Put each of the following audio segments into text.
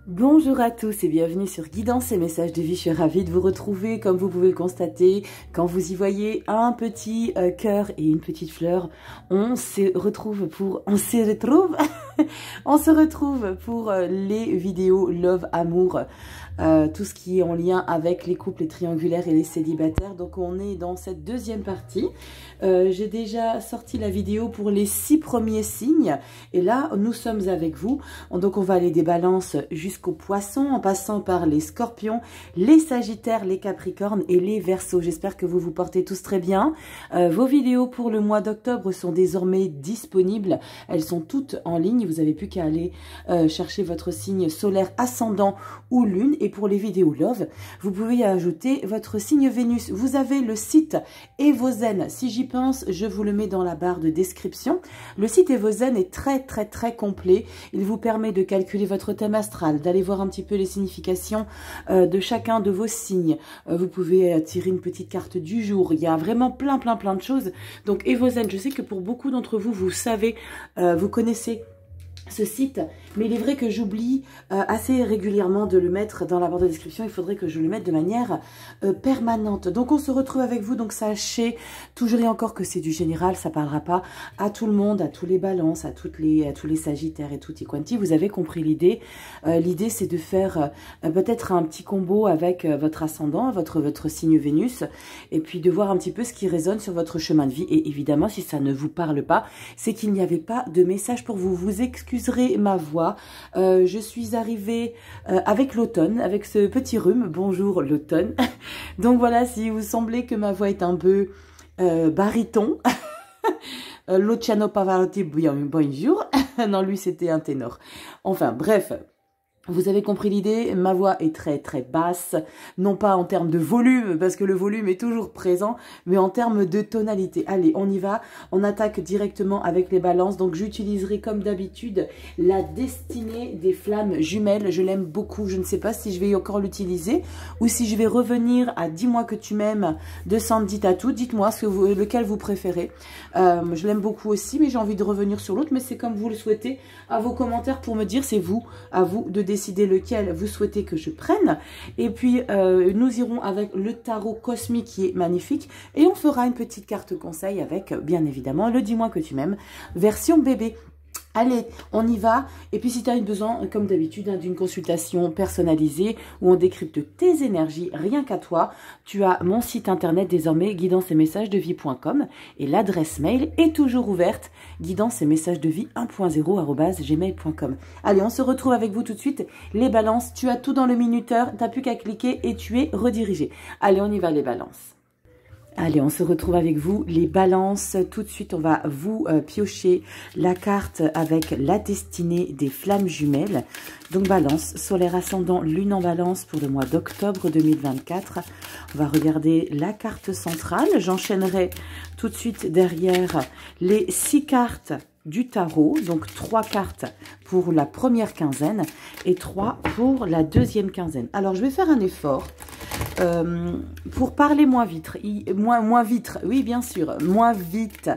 Bonjour à tous et bienvenue sur Guidance et Messages de Vie. Je suis ravie de vous retrouver. Comme vous pouvez le constater, quand vous y voyez un petit cœur et une petite fleur, on se retrouve pour les vidéos Love, Amour, tout ce qui est en lien avec les couples, les triangulaires et les célibataires. Donc on est dans cette deuxième partie. J'ai déjà sorti la vidéo pour les 6 premiers signes et là nous sommes avec vous. Donc on va aller des balances jusqu'aux poissons en passant par les scorpions, les sagittaires, les capricornes et les verseaux. J'espère que vous vous portez tous très bien. Vos vidéos pour le mois d'octobre sont désormais disponibles. Elles sont toutes en ligne. Vous n'avez plus qu'à aller chercher votre signe solaire, ascendant ou lune. Et pour les vidéos Love, vous pouvez y ajouter votre signe Vénus. Vous avez le site Evozen. Si j'y pense, je vous le mets dans la barre de description. Le site Evozen est très complet. Il vous permet de calculer votre thème astral, d'aller voir un petit peu les significations de chacun de vos signes. Vous pouvez tirer une petite carte du jour. Il y a vraiment plein de choses. Donc Evozen, je sais que pour beaucoup d'entre vous, vous savez, vous connaissez ce site, mais il est vrai que j'oublie assez régulièrement de le mettre dans la barre de description. Il faudrait que je le mette de manière permanente. Donc on se retrouve avec vous, donc sachez toujours et encore que c'est du général, ça parlera pas à tout le monde, à tous les balances, à tous les sagittaires et tutti quanti. Vous avez compris l'idée. L'idée c'est de faire peut-être un petit combo avec votre ascendant, votre signe Vénus, et puis de voir un petit peu ce qui résonne sur votre chemin de vie. Et évidemment, si ça ne vous parle pas, c'est qu'il n'y avait pas de message pour vous. Vous excuserez ma voix. Je suis arrivée avec l'automne, avec ce petit rhume. Bonjour l'automne. Donc voilà, si vous semblez que ma voix est un peu baryton, Luciano Pavarotti, bonjour. Non, lui c'était un ténor. Enfin bref. Vous avez compris l'idée, ma voix est très basse, non pas en termes de volume, parce que le volume est toujours présent, mais en termes de tonalité. Allez, on y va, on attaque directement avec les balances. Donc j'utiliserai comme d'habitude la destinée des flammes jumelles. Je l'aime beaucoup, je ne sais pas si je vais encore l'utiliser, ou si je vais revenir à Dis-moi que tu m'aimes de Sandy Tattoo. Dites-moi lequel vous préférez. Je l'aime beaucoup aussi, mais j'ai envie de revenir sur l'autre, mais c'est comme vous le souhaitez. À vos commentaires pour me dire, c'est à vous de décider lequel vous souhaitez que je prenne. Et puis nous irons avec le tarot cosmique qui est magnifique, et on fera une petite carte conseil avec bien évidemment le Dis-moi que tu m'aimes version bébé. Allez, on y va. Et puis si tu as besoin, comme d'habitude, d'une consultation personnalisée où on décrypte tes énergies rien qu'à toi, tu as mon site internet désormais, guidance-et-messages-de-vie.com, et l'adresse mail est toujours ouverte, guidance-et-messages-de-vie 1.0@gmail.com. Allez, on se retrouve avec vous tout de suite. Les balances, tu as tout dans le minuteur, tu n'as plus qu'à cliquer et tu es redirigé. Allez, on y va les balances. Allez, on se retrouve avec vous, les balances. Tout de suite, on va vous piocher la carte avec la destinée des flammes jumelles. Donc, balance, solaire ascendant, lune en balance pour le mois d'octobre 2024. On va regarder la carte centrale. J'enchaînerai tout de suite derrière les 6 cartes du tarot, donc 3 cartes pour la première quinzaine et 3 pour la deuxième quinzaine. Alors, je vais faire un effort pour parler moins vite. Oui, bien sûr, moins vite.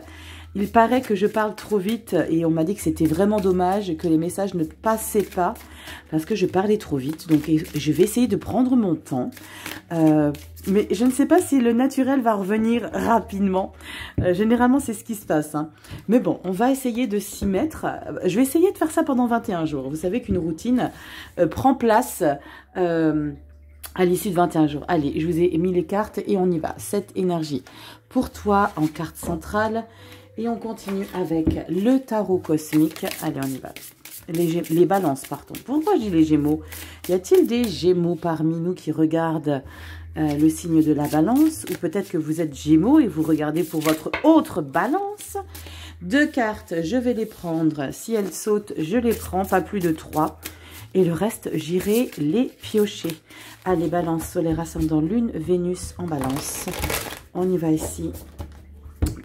Il paraît que je parle trop vite et on m'a dit que c'était vraiment dommage, que les messages ne passaient pas parce que je parlais trop vite. Donc, je vais essayer de prendre mon temps. Mais je ne sais pas si le naturel va revenir rapidement. Généralement, c'est ce qui se passe. Hein. Mais bon, on va essayer de s'y mettre. Je vais essayer de faire ça pendant 21 jours. Vous savez qu'une routine prend place à l'issue de 21 jours. Allez, je vous ai mis les cartes et on y va. Cette énergie pour toi en carte centrale. Et on continue avec le tarot cosmique. Allez, on y va. Les balances, pardon. Pourquoi je dis les gémeaux? Y a-t-il des gémeaux parmi nous qui regardent le signe de la balance? Ou peut-être que vous êtes gémeaux et vous regardez pour votre autre balance? 2 cartes, je vais les prendre. Si elles sautent, je les prends. Pas plus de 3. Et le reste, j'irai les piocher. Allez, balance, solaire, ascendant, lune, Vénus en balance. On y va ici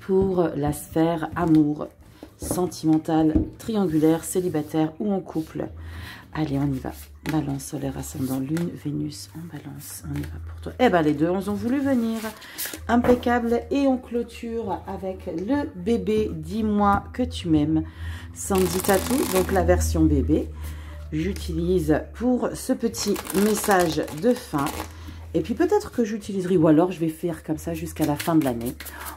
pour la sphère amour, sentimentale, triangulaire, célibataire ou en couple. Allez, on y va. Balance, solaire, ascendant, lune, Vénus en balance. On y va pour toi. Eh bien, les deux, ils ont voulu venir. Impeccable. Et on clôture avec le bébé. Dis-moi que tu m'aimes. Sandy Tattoo, donc la version bébé. j'utilise pour ce petit message de fin. Et puis peut-être que j'utiliserai, ou alors je vais faire comme ça jusqu'à la fin de l'année.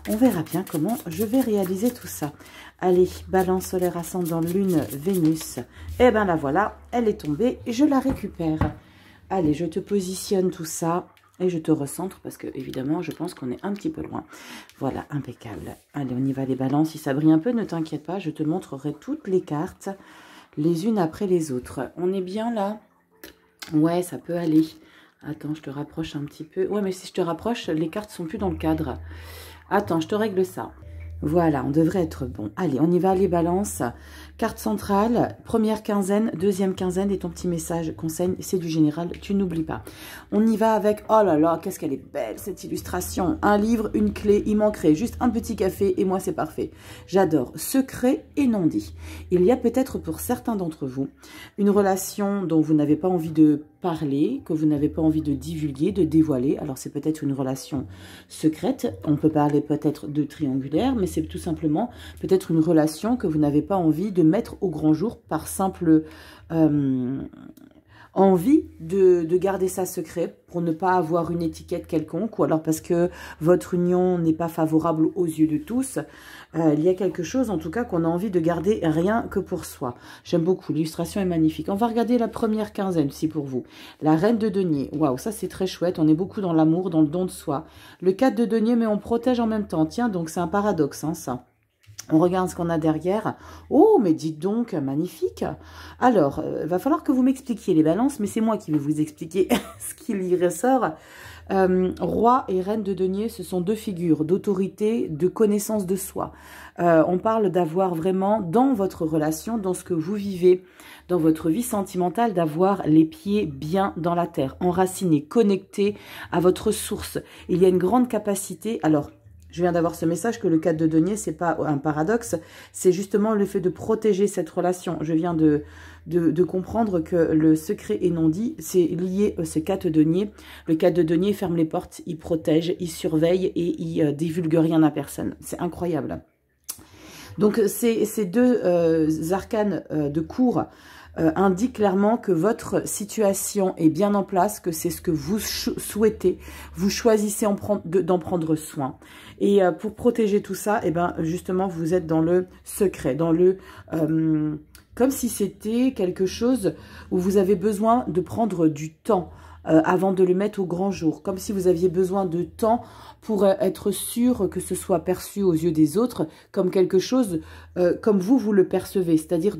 On verra bien comment je vais réaliser tout ça. Allez, balance solaire ascendant lune, Vénus. Et bien la voilà, elle est tombée, je la récupère. Allez, je te positionne tout ça et je te recentre parce que évidemment je pense qu'on est un petit peu loin. Voilà, impeccable. Allez, on y va les balances. Si ça brille un peu, ne t'inquiète pas, je te montrerai toutes les cartes les unes après les autres. On est bien là? Ouais, ça peut aller. Attends, je te rapproche un petit peu. Ouais, mais si je te rapproche, les cartes sont plus dans le cadre. Attends, je te règle ça. Voilà, on devrait être bon. Allez, on y va, les balances. Carte centrale, première quinzaine, deuxième quinzaine et ton petit message conseil, c'est du général, tu n'oublies pas. On y va avec, oh là là, qu'est-ce qu'elle est belle cette illustration. Un livre, une clé, il manquerait juste un petit café et moi c'est parfait. J'adore. Secret et non dit. Il y a peut-être pour certains d'entre vous une relation dont vous n'avez pas envie de parler, que vous n'avez pas envie de divulguer, de dévoiler. Alors c'est peut-être une relation secrète, on peut parler peut-être de triangulaire, mais c'est tout simplement peut-être une relation que vous n'avez pas envie de mettre au grand jour par simple envie de garder ça secret pour ne pas avoir une étiquette quelconque, ou alors parce que votre union n'est pas favorable aux yeux de tous. Il y a quelque chose en tout cas qu'on a envie de garder rien que pour soi. J'aime beaucoup, l'illustration est magnifique. On va regarder la première quinzaine si pour vous. La reine de denier, waouh, ça c'est très chouette, on est beaucoup dans l'amour, dans le don de soi. Le 4 de denier, mais on protège en même temps, tiens, donc c'est un paradoxe hein, ça. On regarde ce qu'on a derrière. Oh, mais dites donc, magnifique. Alors, va falloir que vous m'expliquiez les balances, mais c'est moi qui vais vous expliquer ce qu'il y ressort. Roi et reine de denier, ce sont deux figures d'autorité, de connaissance de soi. On parle d'avoir vraiment, dans votre relation, dans ce que vous vivez, dans votre vie sentimentale, d'avoir les pieds bien dans la terre, enracinés, connectés à votre source. Il y a une grande capacité, alors... Je viens d'avoir ce message que le 4 de denier, c'est pas un paradoxe, c'est justement le fait de protéger cette relation. Je viens de comprendre que le secret est non dit, c'est lié à ce 4 de denier. Le 4 de denier ferme les portes, il protège, il surveille et il divulgue rien à personne. C'est incroyable. Donc ces deux arcanes de cour indique clairement que votre situation est bien en place, que c'est ce que vous souhaitez, vous choisissez d'en prendre soin. Et pour protéger tout ça, eh ben, justement, vous êtes dans le secret, dans le... comme si c'était quelque chose où vous avez besoin de prendre du temps avant de le mettre au grand jour. Comme si vous aviez besoin de temps pour être sûr que ce soit perçu aux yeux des autres comme quelque chose comme vous le percevez, c'est-à-dire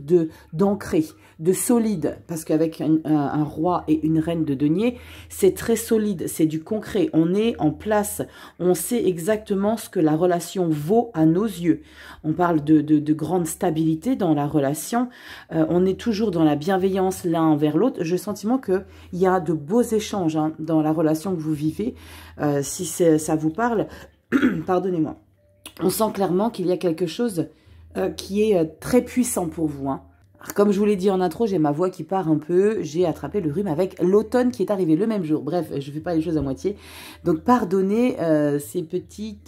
d'ancré, de solide. Parce qu'avec un roi et une reine de denier, c'est très solide, c'est du concret. On est en place, on sait exactement ce que la relation vaut à nos yeux. On parle de grande stabilité dans la relation. On est toujours dans la bienveillance l'un envers l'autre. J'ai le sentiment qu'il y a de beaux échanges hein, dans la relation que vous vivez. Si ça vous parle, pardonnez-moi. On sent clairement qu'il y a quelque chose qui est très puissant pour vous. Hein. Alors, comme je vous l'ai dit en intro, j'ai ma voix qui part un peu. J'ai attrapé le rhume avec l'automne qui est arrivé le même jour. Bref, je ne fais pas les choses à moitié. Donc, pardonnez ces petits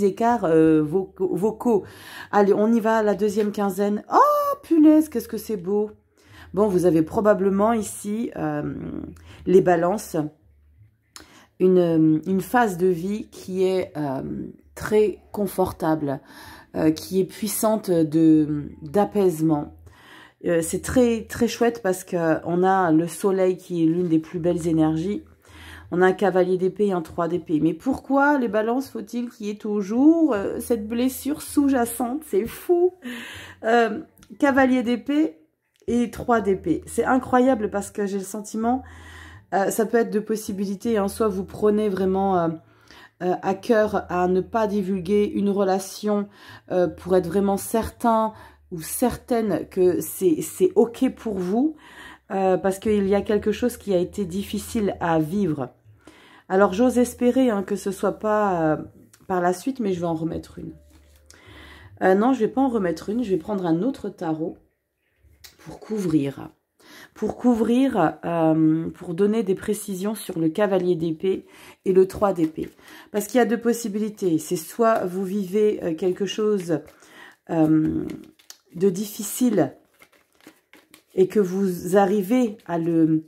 écarts vocaux. Allez, on y va, la deuxième quinzaine. Oh, punaise, qu'est-ce que c'est beau. Bon, vous avez probablement ici les balances. Une phase de vie qui est très confortable, qui est puissante d'apaisement. C'est très, très chouette parce qu'on a le soleil qui est l'une des plus belles énergies. On a un cavalier d'épée et un 3 d'épée. Mais pourquoi les balances faut-il qu'il y ait toujours cette blessure sous-jacente? C'est fou. Cavalier d'épée et 3 d'épée. C'est incroyable parce que j'ai le sentiment... ça peut être deux possibilités. Hein. Soit vous prenez vraiment à cœur à ne pas divulguer une relation pour être vraiment certain ou certaine que c'est OK pour vous. Parce qu'il y a quelque chose qui a été difficile à vivre. Alors j'ose espérer hein, que ce ne soit pas par la suite, mais je vais en remettre une. Non, je ne vais pas en remettre une. Je vais prendre un autre tarot pour couvrir. Pour couvrir, pour donner des précisions sur le cavalier d'épée et le 3 d'épée. Parce qu'il y a deux possibilités. C'est soit vous vivez quelque chose de difficile et que vous arrivez à le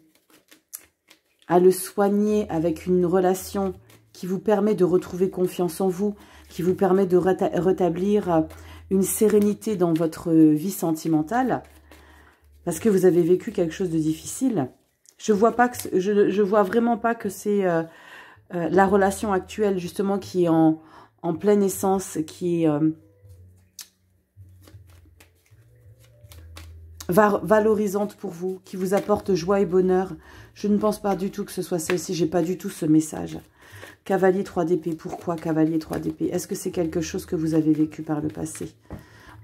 soigner avec une relation qui vous permet de retrouver confiance en vous, qui vous permet de rétablir une sérénité dans votre vie sentimentale, parce que vous avez vécu quelque chose de difficile. Je vois vraiment pas que c'est la relation actuelle, justement, qui est en pleine essence, qui est valorisante pour vous, qui vous apporte joie et bonheur. Je ne pense pas du tout que ce soit celle-ci. J'ai pas du tout ce message. Cavalier 3 d'épée. Pourquoi cavalier 3 d'épée? Est-ce que c'est quelque chose que vous avez vécu par le passé?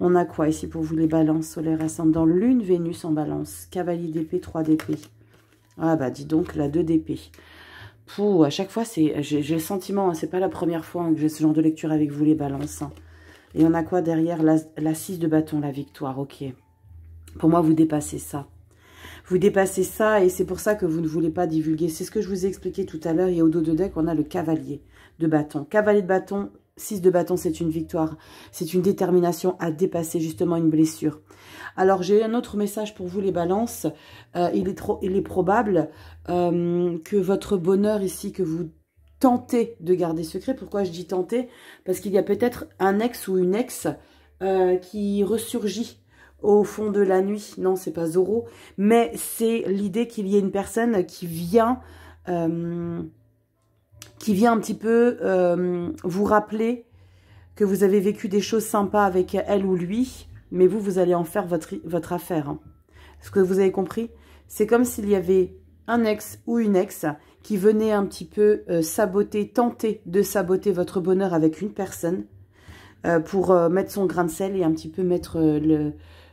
On a quoi ici pour vous, les balances solaires ascendant? Lune, Vénus en balance. Cavalier d'épée, 3 d'épée. Ah bah dis donc, la 2 d'épée. À chaque fois, j'ai le sentiment, hein, c'est pas la première fois que j'ai ce genre de lecture avec vous, les balances. Hein. Et on a quoi derrière? La 6 de bâton, la victoire, ok. Pour moi, vous dépassez ça. Vous dépassez ça et c'est pour ça que vous ne voulez pas divulguer. C'est ce que je vous ai expliqué tout à l'heure. Et au dos de deck, on a le cavalier de bâton. Cavalier de bâton, 6 de bâton, c'est une victoire. C'est une détermination à dépasser justement une blessure. Alors, j'ai un autre message pour vous, les balances. Il est probable que votre bonheur ici, que vous tentez de garder secret. Pourquoi je dis tenter? Parce qu'il y a peut-être un ex ou une ex qui ressurgit au fond de la nuit. Non, c'est pas Zoro, mais c'est l'idée qu'il y ait une personne qui vient un petit peu vous rappeler que vous avez vécu des choses sympas avec elle ou lui, mais vous allez en faire votre affaire. Hein. Est-ce que vous avez compris? C'est comme s'il y avait un ex ou une ex qui venait un petit peu tenter de saboter votre bonheur avec une personne pour mettre son grain de sel et un petit peu mettre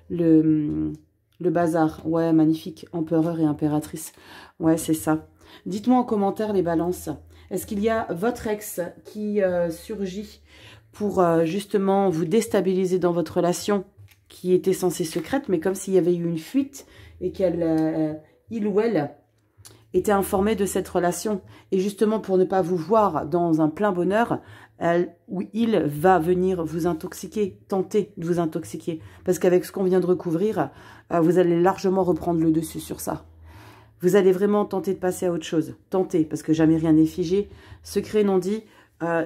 le bazar. Ouais, magnifique. Empereur et impératrice. Ouais, c'est ça. Dites-moi en commentaire, les balances. Est-ce qu'il y a votre ex qui surgit pour justement vous déstabiliser dans votre relation qui était censée secrète, mais comme s'il y avait eu une fuite et il ou elle était informé de cette relation. Et justement, pour ne pas vous voir dans un plein bonheur, elle ou il va venir vous intoxiquer, tenter de vous intoxiquer. Parce qu'avec ce qu'on vient de recouvrir, vous allez largement reprendre le dessus sur ça. Vous allez vraiment tenter de passer à autre chose. Tenter, parce que jamais rien n'est figé. Secret non dit.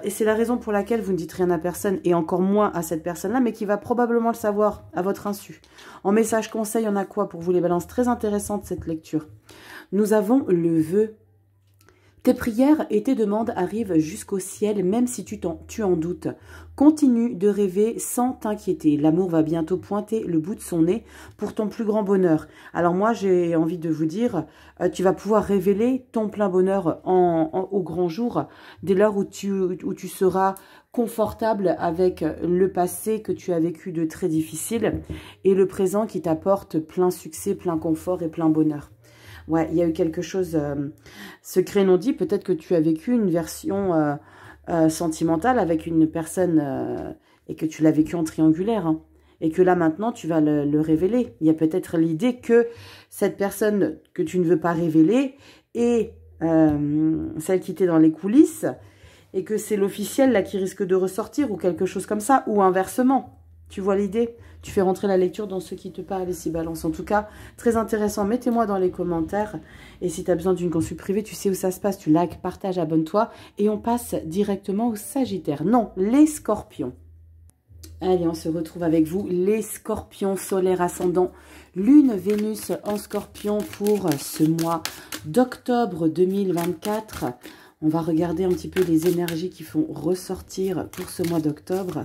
Et c'est la raison pour laquelle vous ne dites rien à personne, et encore moins à cette personne-là, mais qui va probablement le savoir à votre insu. En message conseil, on a quoi pour vous, les balances? Très intéressante cette lecture. Nous avons le vœu. Tes prières et tes demandes arrivent jusqu'au ciel, même si tu en doutes. Continue de rêver sans t'inquiéter. L'amour va bientôt pointer le bout de son nez pour ton plus grand bonheur. Alors moi, j'ai envie de vous dire, tu vas pouvoir révéler ton plein bonheur au grand jour, dès lors où tu seras confortable avec le passé que tu as vécu de très difficile et le présent qui t'apporte plein succès, plein confort et plein bonheur. Ouais, il y a eu quelque chose, secret non dit, peut-être que tu as vécu une version sentimentale avec une personne et que tu l'as vécu en triangulaire. Hein, et que là, maintenant, tu vas le révéler. Il y a peut-être l'idée que cette personne que tu ne veux pas révéler est celle qui était dans les coulisses et que c'est l'officiel là qui risque de ressortir ou quelque chose comme ça, ou inversement. Tu vois l'idée? Tu fais rentrer la lecture dans ce qui te parle ici, balance. En tout cas, très intéressant. Mettez-moi dans les commentaires. Et si tu as besoin d'une consulte privée, tu sais où ça se passe. Tu likes, partages, abonne-toi. Et on passe directement au Sagittaire. Non, les Scorpions. Allez, on se retrouve avec vous. Les Scorpions solaires ascendant. Lune, Vénus en Scorpion pour ce mois d'octobre 2024. On va regarder un petit peu les énergies qui font ressortir pour ce mois d'octobre.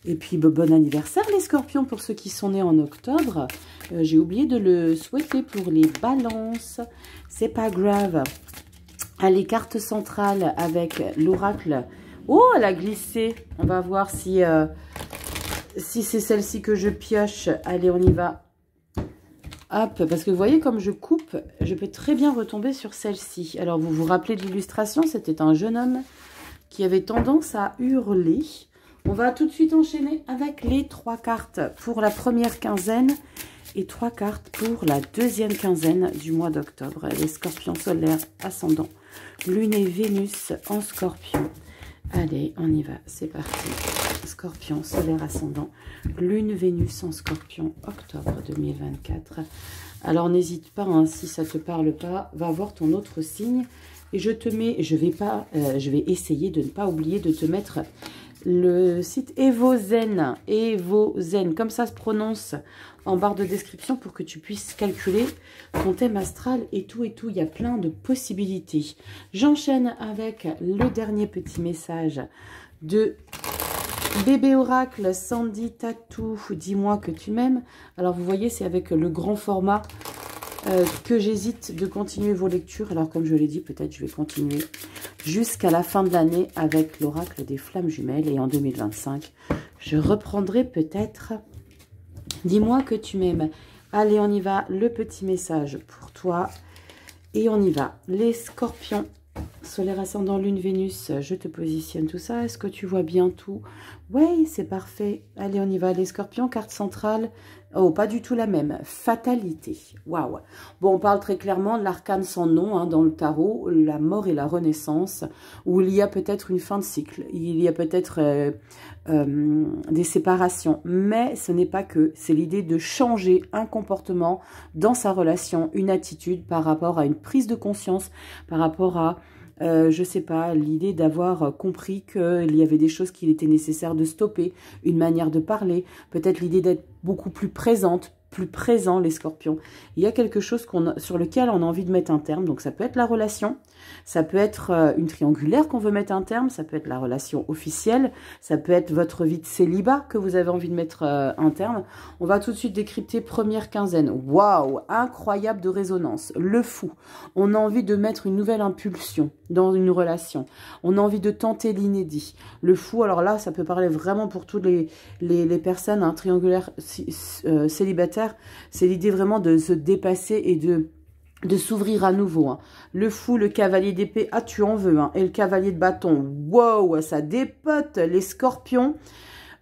Et puis, bon anniversaire les Scorpions pour ceux qui sont nés en octobre. J'ai oublié de le souhaiter pour les balances. C'est pas grave. Allez, carte centrale avec l'oracle. Oh, elle a glissé. On va voir si c'est celle-ci que je pioche. Allez, on y va. Hop, parce que vous voyez, comme je coupe, je peux très bien retomber sur celle-ci. Alors, vous vous rappelez de l'illustration? C'était un jeune homme qui avait tendance à hurler. On va tout de suite enchaîner avec les 3 cartes pour la première quinzaine et 3 cartes pour la deuxième quinzaine du mois d'octobre. Les Scorpions solaires ascendants, Lune et Vénus en Scorpion. Allez, on y va, c'est parti. Scorpion, solaire ascendant, lune, Vénus en Scorpion, octobre 2024. Alors n'hésite pas, hein, si ça te parle pas, va voir ton autre signe. Et je vais essayer de ne pas oublier de te mettre le site Evozen, comme ça se prononce, en barre de description pour que tu puisses calculer ton thème astral et tout et tout. Il y a plein de possibilités. J'enchaîne avec le dernier petit message de Bébé Oracle, Sandy Tatou, dis-moi que tu m'aimes. Alors vous voyez, c'est avec le grand format que j'hésite de continuer vos lectures. Alors comme je l'ai dit, peut-être je vais continuer jusqu'à la fin de l'année avec l'oracle des flammes jumelles. Et en 2025, je reprendrai peut-être dis-moi que tu m'aimes. Allez, on y va. Le petit message pour toi. Et on y va. Les scorpions, solaire ascendant, lune, Vénus, je te positionne tout ça. Est-ce que tu vois bien tout? Oui, c'est parfait. Allez, on y va. Les scorpions, carte centrale. Oh, pas du tout la même. Fatalité. Waouh. Bon, on parle très clairement de l'arcane sans nom hein, dans le tarot, la mort et la renaissance, où il y a peut-être une fin de cycle, il y a peut-être des séparations, mais ce n'est pas que. C'est l'idée de changer un comportement dans sa relation, une attitude par rapport à une prise de conscience, par rapport à je sais pas, l'idée d'avoir compris qu'il y avait des choses qu'il était nécessaire de stopper, une manière de parler, peut-être l'idée d'être beaucoup plus présente, plus présent les scorpions. Il y a quelque chose sur lequel on a envie de mettre un terme, donc ça peut être la relation, ça peut être une triangulaire qu'on veut mettre un terme, ça peut être la relation officielle, ça peut être votre vie de célibat que vous avez envie de mettre un terme. On va tout de suite décrypter première quinzaine. Waouh, incroyable de résonance, le fou. On a envie de mettre une nouvelle impulsion dans une relation. On a envie de tenter l'inédit. Le fou, alors là, ça peut parler vraiment pour toutes les personnes hein, triangulaires célibataires. C'est l'idée vraiment de se dépasser et de s'ouvrir à nouveau. Hein. Le fou, le cavalier d'épée, ah tu en veux. Hein. Et le cavalier de bâton, wow, ça dépote les scorpions.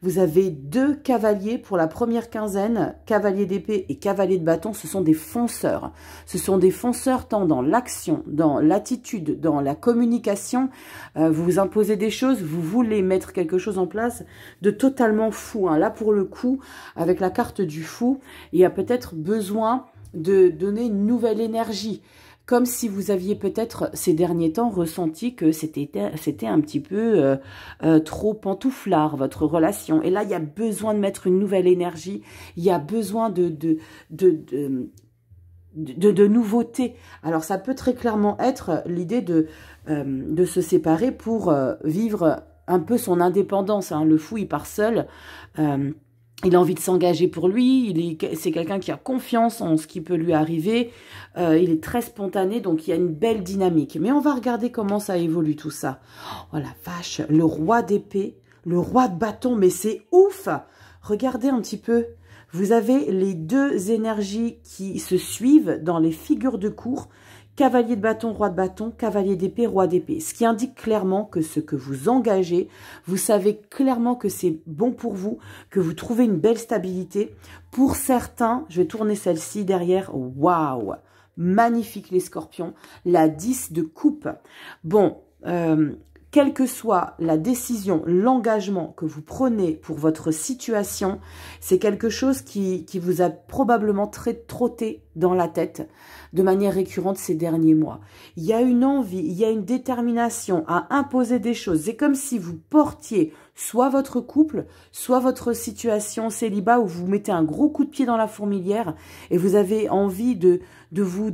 Vous avez 2 cavaliers pour la première quinzaine, cavalier d'épée et cavalier de bâton, ce sont des fonceurs. Ce sont des fonceurs tant dans l'action, dans l'attitude, dans la communication. Vous vous imposez des choses, vous voulez mettre quelque chose en place de totalement fou. Hein. Là, pour le coup, avec la carte du fou, il y a peut-être besoin de donner une nouvelle énergie. Comme si vous aviez peut-être ces derniers temps ressenti que c'était un petit peu trop pantouflard, votre relation. Et là, il y a besoin de mettre une nouvelle énergie, il y a besoin de nouveautés. Alors, ça peut très clairement être l'idée de se séparer pour vivre un peu son indépendance. Hein. Le fou, il part seul. Il a envie de s'engager pour lui, c'est quelqu'un qui a confiance en ce qui peut lui arriver, il est très spontané, donc il y a une belle dynamique. Mais on va regarder comment ça évolue tout ça. Oh la vache, le roi d'épée, le roi de bâton, mais c'est ouf! Regardez un petit peu, vous avez les 2 énergies qui se suivent dans les figures de cour. Cavalier de bâton, cavalier d'épée, roi d'épée. Ce qui indique clairement que ce que vous engagez, vous savez clairement que c'est bon pour vous, que vous trouvez une belle stabilité. Pour certains, je vais tourner celle-ci derrière. Waouh! Magnifique les scorpions. La 10 de coupe. Bon, quelle que soit la décision, l'engagement que vous prenez pour votre situation, c'est quelque chose qui vous a probablement trotté dans la tête de manière récurrente ces derniers mois. Il y a une envie, il y a une détermination à imposer des choses. C'est comme si vous portiez soit votre couple, soit votre situation célibat où vous mettez un gros coup de pied dans la fourmilière et vous avez envie de vous...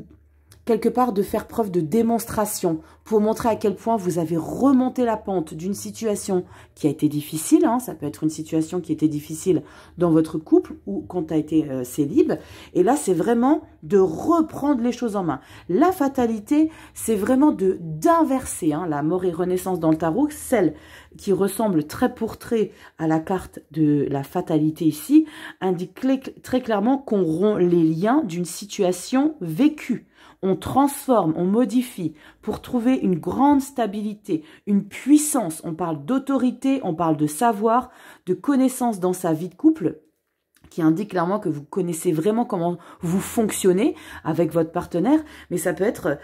quelque part de faire preuve de démonstration pour montrer à quel point vous avez remonté la pente d'une situation qui a été difficile. Hein, ça peut être une situation qui était difficile dans votre couple ou quand tu as été célib. Et là, c'est vraiment de reprendre les choses en main. La fatalité, c'est vraiment d'inverser hein, la mort et renaissance dans le tarot, celle qui ressemble très pour trait à la carte de la fatalité ici, indique très clairement qu'on rompt les liens d'une situation vécue. On transforme, on modifie pour trouver une grande stabilité, une puissance. On parle d'autorité, on parle de savoir, de connaissance dans sa vie de couple qui indique clairement que vous connaissez vraiment comment vous fonctionnez avec votre partenaire. Mais ça peut être,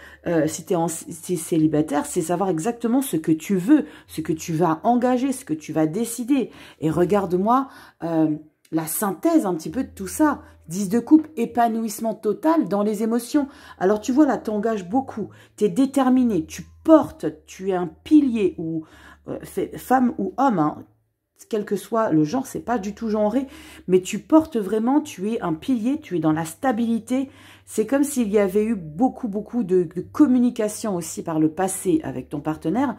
si tu es célibataire, c'est savoir exactement ce que tu veux, ce que tu vas engager, ce que tu vas décider. Et regarde-moi la synthèse un petit peu de tout ça. 10 de coupe, épanouissement total dans les émotions. Alors tu vois là, tu engages beaucoup, tu es déterminé, tu portes, tu es un pilier, ou femme ou homme, hein, quel que soit le genre, c'est pas du tout genré, mais tu portes vraiment, tu es un pilier, tu es dans la stabilité. C'est comme s'il y avait eu beaucoup de communication aussi par le passé avec ton partenaire,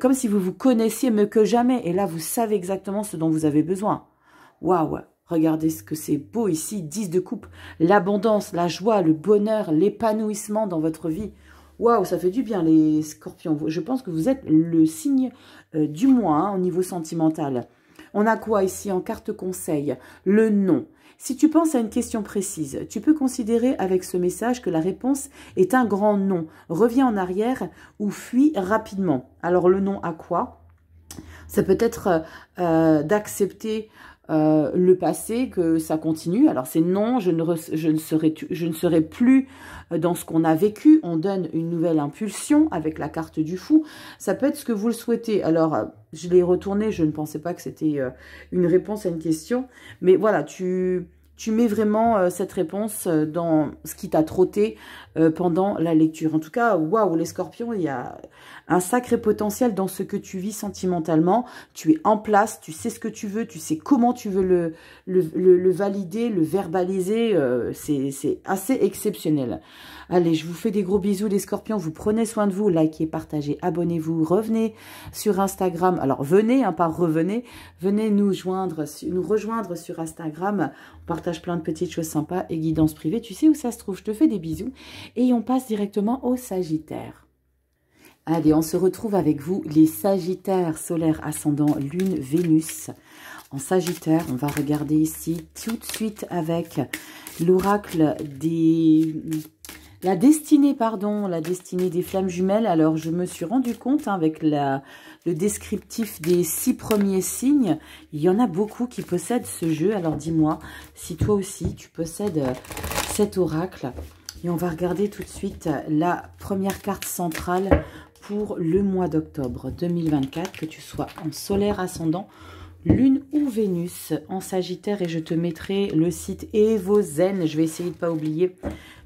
comme si vous vous connaissiez mieux que jamais, et là vous savez exactement ce dont vous avez besoin. Waouh! Regardez ce que c'est beau ici, 10 de coupe, l'abondance, la joie, le bonheur, l'épanouissement dans votre vie. Waouh, ça fait du bien les scorpions. Je pense que vous êtes le signe du mois hein, au niveau sentimental. On a quoi ici en carte conseil? Le non. Si tu penses à une question précise, tu peux considérer avec ce message que la réponse est un grand non. Reviens en arrière ou fuis rapidement. Alors le non à quoi? Ça peut être d'accepter le passé, que ça continue. Alors c'est non, je ne serai plus dans ce qu'on a vécu. On donne une nouvelle impulsion avec la carte du fou. Ça peut être ce que vous le souhaitez. Alors je l'ai retourné, je ne pensais pas que c'était une réponse à une question. Mais voilà, tu mets vraiment cette réponse dans ce qui t'a trotté pendant la lecture. En tout cas, waouh, les scorpions, il y a un sacré potentiel dans ce que tu vis sentimentalement. Tu es en place, tu sais ce que tu veux, tu sais comment tu veux le valider, le verbaliser. C'est assez exceptionnel. Allez, je vous fais des gros bisous les scorpions. Vous prenez soin de vous, likez, partagez, abonnez-vous, revenez sur Instagram. Alors venez, hein, pas revenez, venez nous rejoindre sur Instagram. On partage plein de petites choses sympas et guidance privée. Tu sais où ça se trouve, je te fais des bisous. Et on passe directement au Sagittaire. Allez, on se retrouve avec vous, les Sagittaires, solaire, ascendant, lune, Vénus. En Sagittaire, on va regarder ici tout de suite avec l'oracle la destinée des flammes jumelles. Alors, je me suis rendu compte hein, avec le descriptif des 6 premiers signes, il y en a beaucoup qui possèdent ce jeu. Alors, dis-moi si toi aussi, tu possèdes cet oracle. Et on va regarder tout de suite la première carte centrale pour le mois d'octobre 2024, que tu sois en solaire, ascendant, lune ou Vénus en Sagittaire. Et je te mettrai le site Evozen. Je vais essayer de ne pas oublier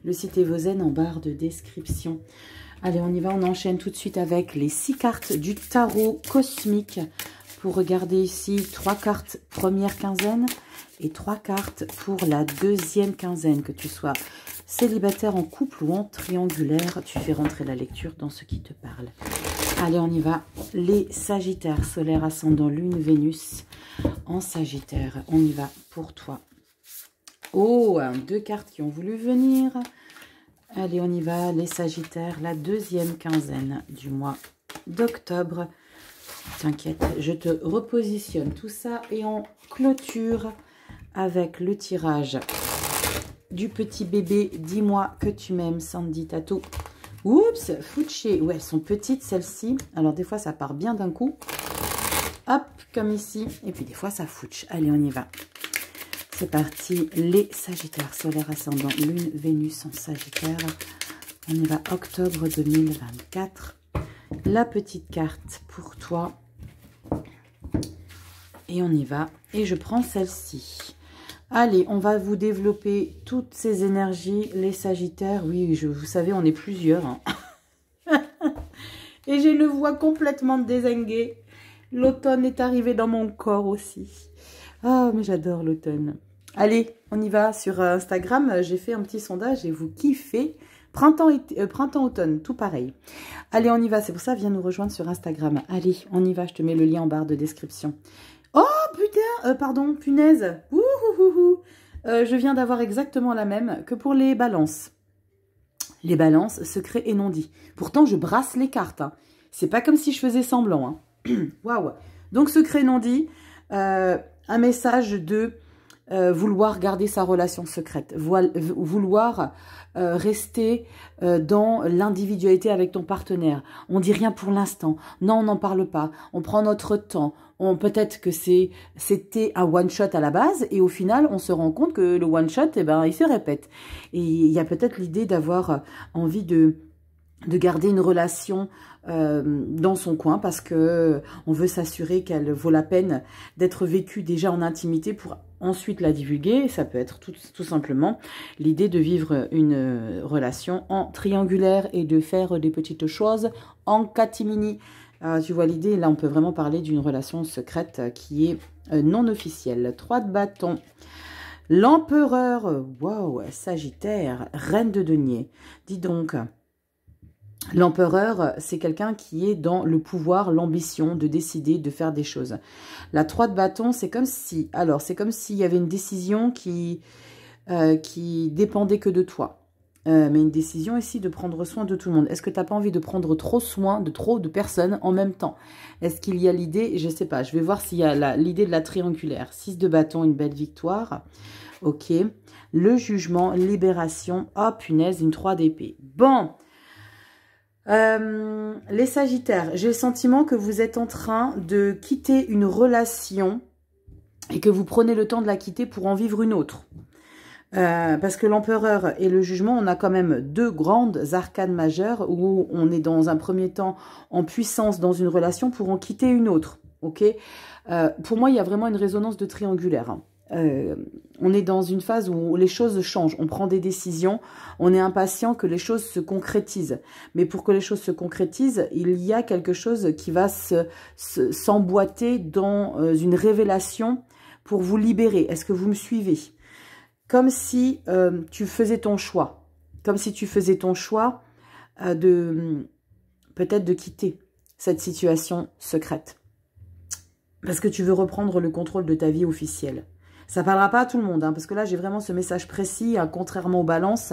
le site Evozen en barre de description. Allez, on y va, on enchaîne tout de suite avec les 6 cartes du tarot cosmique. Pour regarder ici, 3 cartes première quinzaine et 3 cartes pour la deuxième quinzaine. Que tu sois célibataire, en couple ou en triangulaire, tu fais rentrer la lecture dans ce qui te parle. Allez, on y va. Les Sagittaires, solaire, ascendant, lune, Vénus en Sagittaire. On y va pour toi. Oh, 2 cartes qui ont voulu venir. Allez, on y va. Les Sagittaires, la deuxième quinzaine du mois d'octobre. T'inquiète, je te repositionne tout ça et on clôture avec le tirage du petit bébé. Dis-moi que tu m'aimes, Sandy Tato. Oups, Fouché. Ouais, elles sont petites celles-ci. Alors des fois ça part bien d'un coup. Hop, comme ici. Et puis des fois ça fouche. Allez, on y va. C'est parti. Les Sagittaires, solaire, ascendant, lune, Vénus en Sagittaire. On y va, octobre 2024. La petite carte pour toi. Et on y va. Et je prends celle-ci. Allez, on va vous développer toutes ces énergies, les Sagittaires. Oui, vous savez, on est plusieurs. Hein. Et j'ai le voix complètement dézinguée. L'automne est arrivé dans mon corps aussi. Ah, mais j'adore l'automne. Allez, on y va sur Instagram. J'ai fait un petit sondage et vous kiffez. Printemps-automne, tout pareil. Allez, on y va. C'est pour ça, viens nous rejoindre sur Instagram. Allez, on y va. Je te mets le lien en barre de description. Oh, putain, pardon, punaise. Je viens d'avoir exactement la même que pour les balances. Les balances, secret et non dit. Pourtant, je brasse les cartes. Hein. C'est pas comme si je faisais semblant. Hein. Waouh. Donc, secret non dit. Un message de vouloir garder sa relation secrète, vouloir rester dans l'individualité avec ton partenaire. On dit rien pour l'instant. Non, on n'en parle pas. On prend notre temps. Peut-être que c'était un one-shot à la base et au final, on se rend compte que le one-shot, eh ben, il se répète. Et il y a peut-être l'idée d'avoir envie de garder une relation dans son coin parce que on veut s'assurer qu'elle vaut la peine d'être vécue déjà en intimité pour ensuite la divulguer. Ça peut être tout simplement l'idée de vivre une relation en triangulaire et de faire des petites choses en catimini. Tu vois l'idée, là on peut vraiment parler d'une relation secrète qui est non officielle. 3 de bâton. L'empereur, waouh, Sagittaire, reine de denier. Dis donc, l'empereur, c'est quelqu'un qui est dans le pouvoir, l'ambition de décider, de faire des choses. La 3 de bâton, c'est comme si, alors c'est comme s'il y avait une décision qui dépendait que de toi. Mais une décision ici de prendre soin de tout le monde. Est-ce que tu n'as pas envie de prendre trop soin de trop de personnes en même temps? Est-ce qu'il y a l'idée, je ne sais pas, je vais voir s'il y a l'idée de la triangulaire. 6 de bâton, une belle victoire. Ok. Le jugement, libération. Oh punaise, une 3 d'épée. Bon. Les Sagittaires, j'ai le sentiment que vous êtes en train de quitter une relation et que vous prenez le temps de la quitter pour en vivre une autre. Parce que l'empereur et le jugement, on a quand même 2 grandes arcanes majeures où on est dans un premier temps en puissance dans une relation pour en quitter une autre. Ok. Pour moi, il y a vraiment une résonance de triangulaire. On est dans une phase où les choses changent, on prend des décisions, on est impatient que les choses se concrétisent. Mais pour que les choses se concrétisent, il y a quelque chose qui va s'emboîter dans une révélation pour vous libérer. Est-ce que vous me suivez? Comme si tu faisais ton choix. Comme si tu faisais ton choix peut-être de quitter cette situation secrète. Parce que tu veux reprendre le contrôle de ta vie officielle. Ça ne parlera pas à tout le monde, hein, parce que là, j'ai vraiment ce message précis, hein, contrairement aux balances,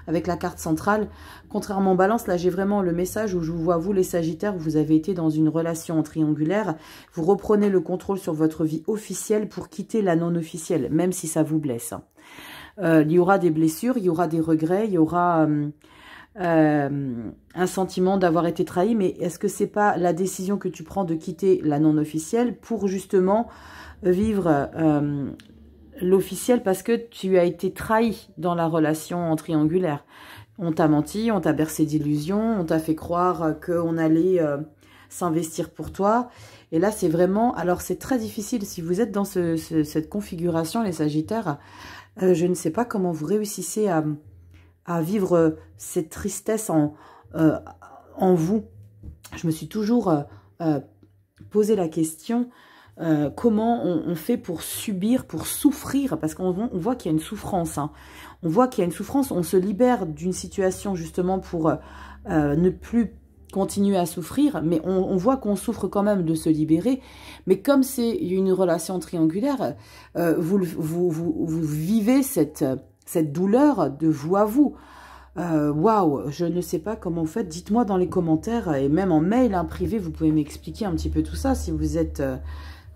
avec la carte centrale. Contrairement aux balances, là, j'ai vraiment le message où je vous vois, vous, les Sagittaires, vous avez été dans une relation triangulaire. Vous reprenez le contrôle sur votre vie officielle pour quitter la non officielle, même si ça vous blesse. Il y aura des blessures, il y aura des regrets, il y aura un sentiment d'avoir été trahi. Mais est-ce que c'est pas la décision que tu prends de quitter la non officielle pour justement vivre l'officiel parce que tu as été trahi dans la relation triangulaire? On t'a menti, on t'a bercé d'illusions, on t'a fait croire qu'on allait s'investir pour toi. Et là, c'est vraiment... Alors, c'est très difficile si vous êtes dans cette configuration, les Sagittaires. Je ne sais pas comment vous réussissez à vivre cette tristesse en vous. Je me suis toujours posé la question... comment on fait pour subir, pour souffrir, parce qu'on voit qu'il y a une souffrance. Hein. On voit qu'il y a une souffrance, on se libère d'une situation justement pour ne plus continuer à souffrir, mais on voit qu'on souffre quand même de se libérer. Mais comme c'est une relation triangulaire, vous vivez cette douleur de vous à vous. Waouh, je ne sais pas comment vous faites. Dites-moi dans les commentaires et même en mail hein, privé, vous pouvez m'expliquer un petit peu tout ça si vous êtes...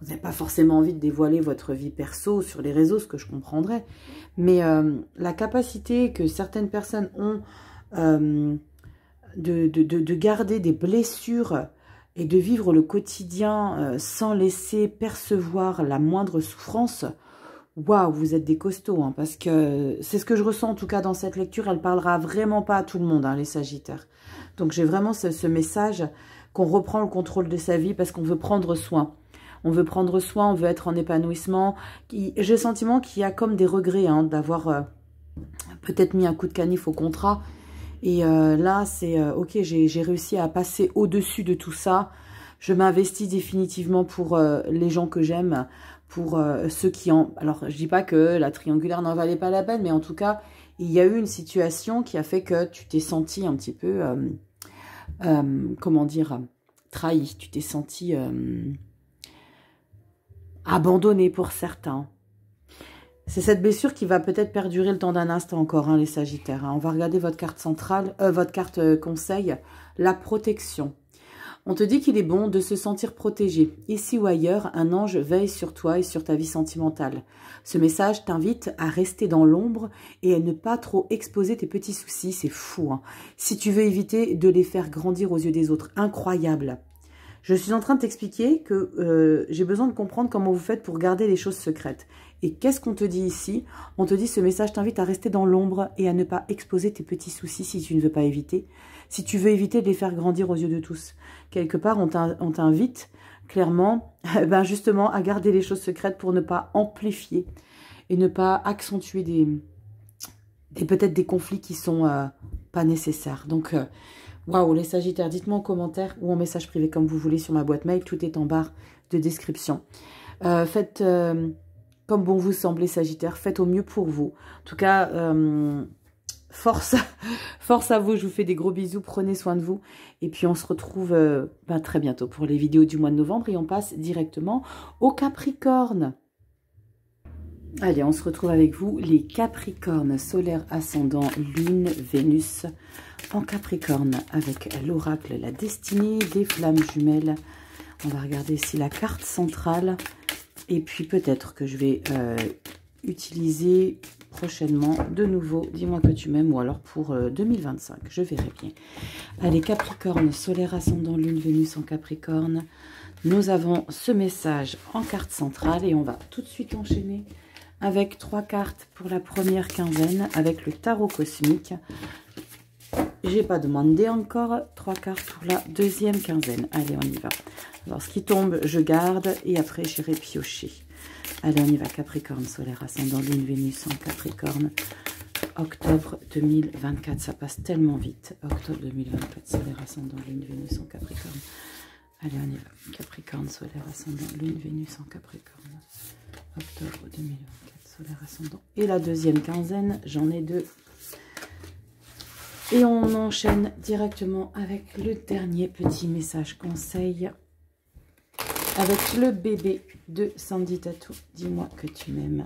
vous n'avez pas forcément envie de dévoiler votre vie perso sur les réseaux, ce que je comprendrais. Mais la capacité que certaines personnes ont de garder des blessures et de vivre le quotidien sans laisser percevoir la moindre souffrance, waouh, vous êtes des costauds. Hein, parce que c'est ce que je ressens en tout cas dans cette lecture. Elle ne parlera vraiment pas à tout le monde, hein, les Sagittaires. Donc j'ai vraiment ce message qu'on reprend le contrôle de sa vie parce qu'on veut prendre soin. On veut prendre soin, on veut être en épanouissement. J'ai le sentiment qu'il y a comme des regrets hein, d'avoir peut-être mis un coup de canif au contrat. Et là, c'est ok, j'ai réussi à passer au-dessus de tout ça. Je m'investis définitivement pour les gens que j'aime, pour ceux qui en... Alors, je dis pas que la triangulaire n'en valait pas la peine, mais en tout cas, il y a eu une situation qui a fait que tu t'es senti un petit peu, comment dire, trahi. Tu t'es senti... abandonné pour certains. C'est cette blessure qui va peut-être perdurer le temps d'un instant encore, hein, les Sagittaires. Hein. On va regarder votre carte centrale, votre carte conseil, la protection. On te dit qu'il est bon de se sentir protégé. Ici ou ailleurs, un ange veille sur toi et sur ta vie sentimentale. Ce message t'invite à rester dans l'ombre et à ne pas trop exposer tes petits soucis. C'est fou, hein. Si tu veux éviter de les faire grandir aux yeux des autres. Incroyable. Je suis en train de t'expliquer que j'ai besoin de comprendre comment vous faites pour garder les choses secrètes. Et qu'est-ce qu'on te dit ici? On te dit ce message t'invite à rester dans l'ombre et à ne pas exposer tes petits soucis si tu ne veux pas éviter. Si tu veux éviter de les faire grandir aux yeux de tous. Quelque part, on t'invite clairement ben justement à garder les choses secrètes pour ne pas amplifier et ne pas accentuer peut-être des conflits qui sont pas nécessaires. Donc, waouh, les Sagittaires, dites-moi en commentaire ou en message privé comme vous voulez sur ma boîte mail. Tout est en barre de description. Faites comme bon vous semble, les Sagittaires. Faites au mieux pour vous. En tout cas, force à vous. Je vous fais des gros bisous. Prenez soin de vous. Et puis, on se retrouve très bientôt pour les vidéos du mois de novembre. Et on passe directement au Capricorne. Allez, on se retrouve avec vous, les Capricornes, solaire, ascendant, lune, Vénus en Capricorne, avec l'oracle, la destinée des flammes jumelles. On va regarder ici la carte centrale. Et puis peut-être que je vais utiliser prochainement de nouveau Dis-moi que tu m'aimes ou alors pour 2025. Je verrai bien. Allez, Capricorne, solaire, ascendant, lune, Vénus en Capricorne. Nous avons ce message en carte centrale et on va tout de suite enchaîner avec 3 cartes pour la première quinzaine avec le tarot cosmique. J'ai pas demandé encore 3 cartes pour la deuxième quinzaine. Allez, on y va. Alors, ce qui tombe, je garde et après, j'irai piocher. Allez, on y va. Capricorne, solaire, ascendant, lune, Vénus en Capricorne. Octobre 2024, ça passe tellement vite. Octobre 2024, solaire, ascendant, lune, Vénus en Capricorne. Allez, on y va. Capricorne, solaire, ascendant, lune, Vénus en Capricorne. Octobre 2024, solaire, ascendant. Et la deuxième quinzaine, j'en ai 2. Et on enchaîne directement avec le dernier petit message conseil. Avec le bébé de Sandy Tattoo. Dis-moi que tu m'aimes.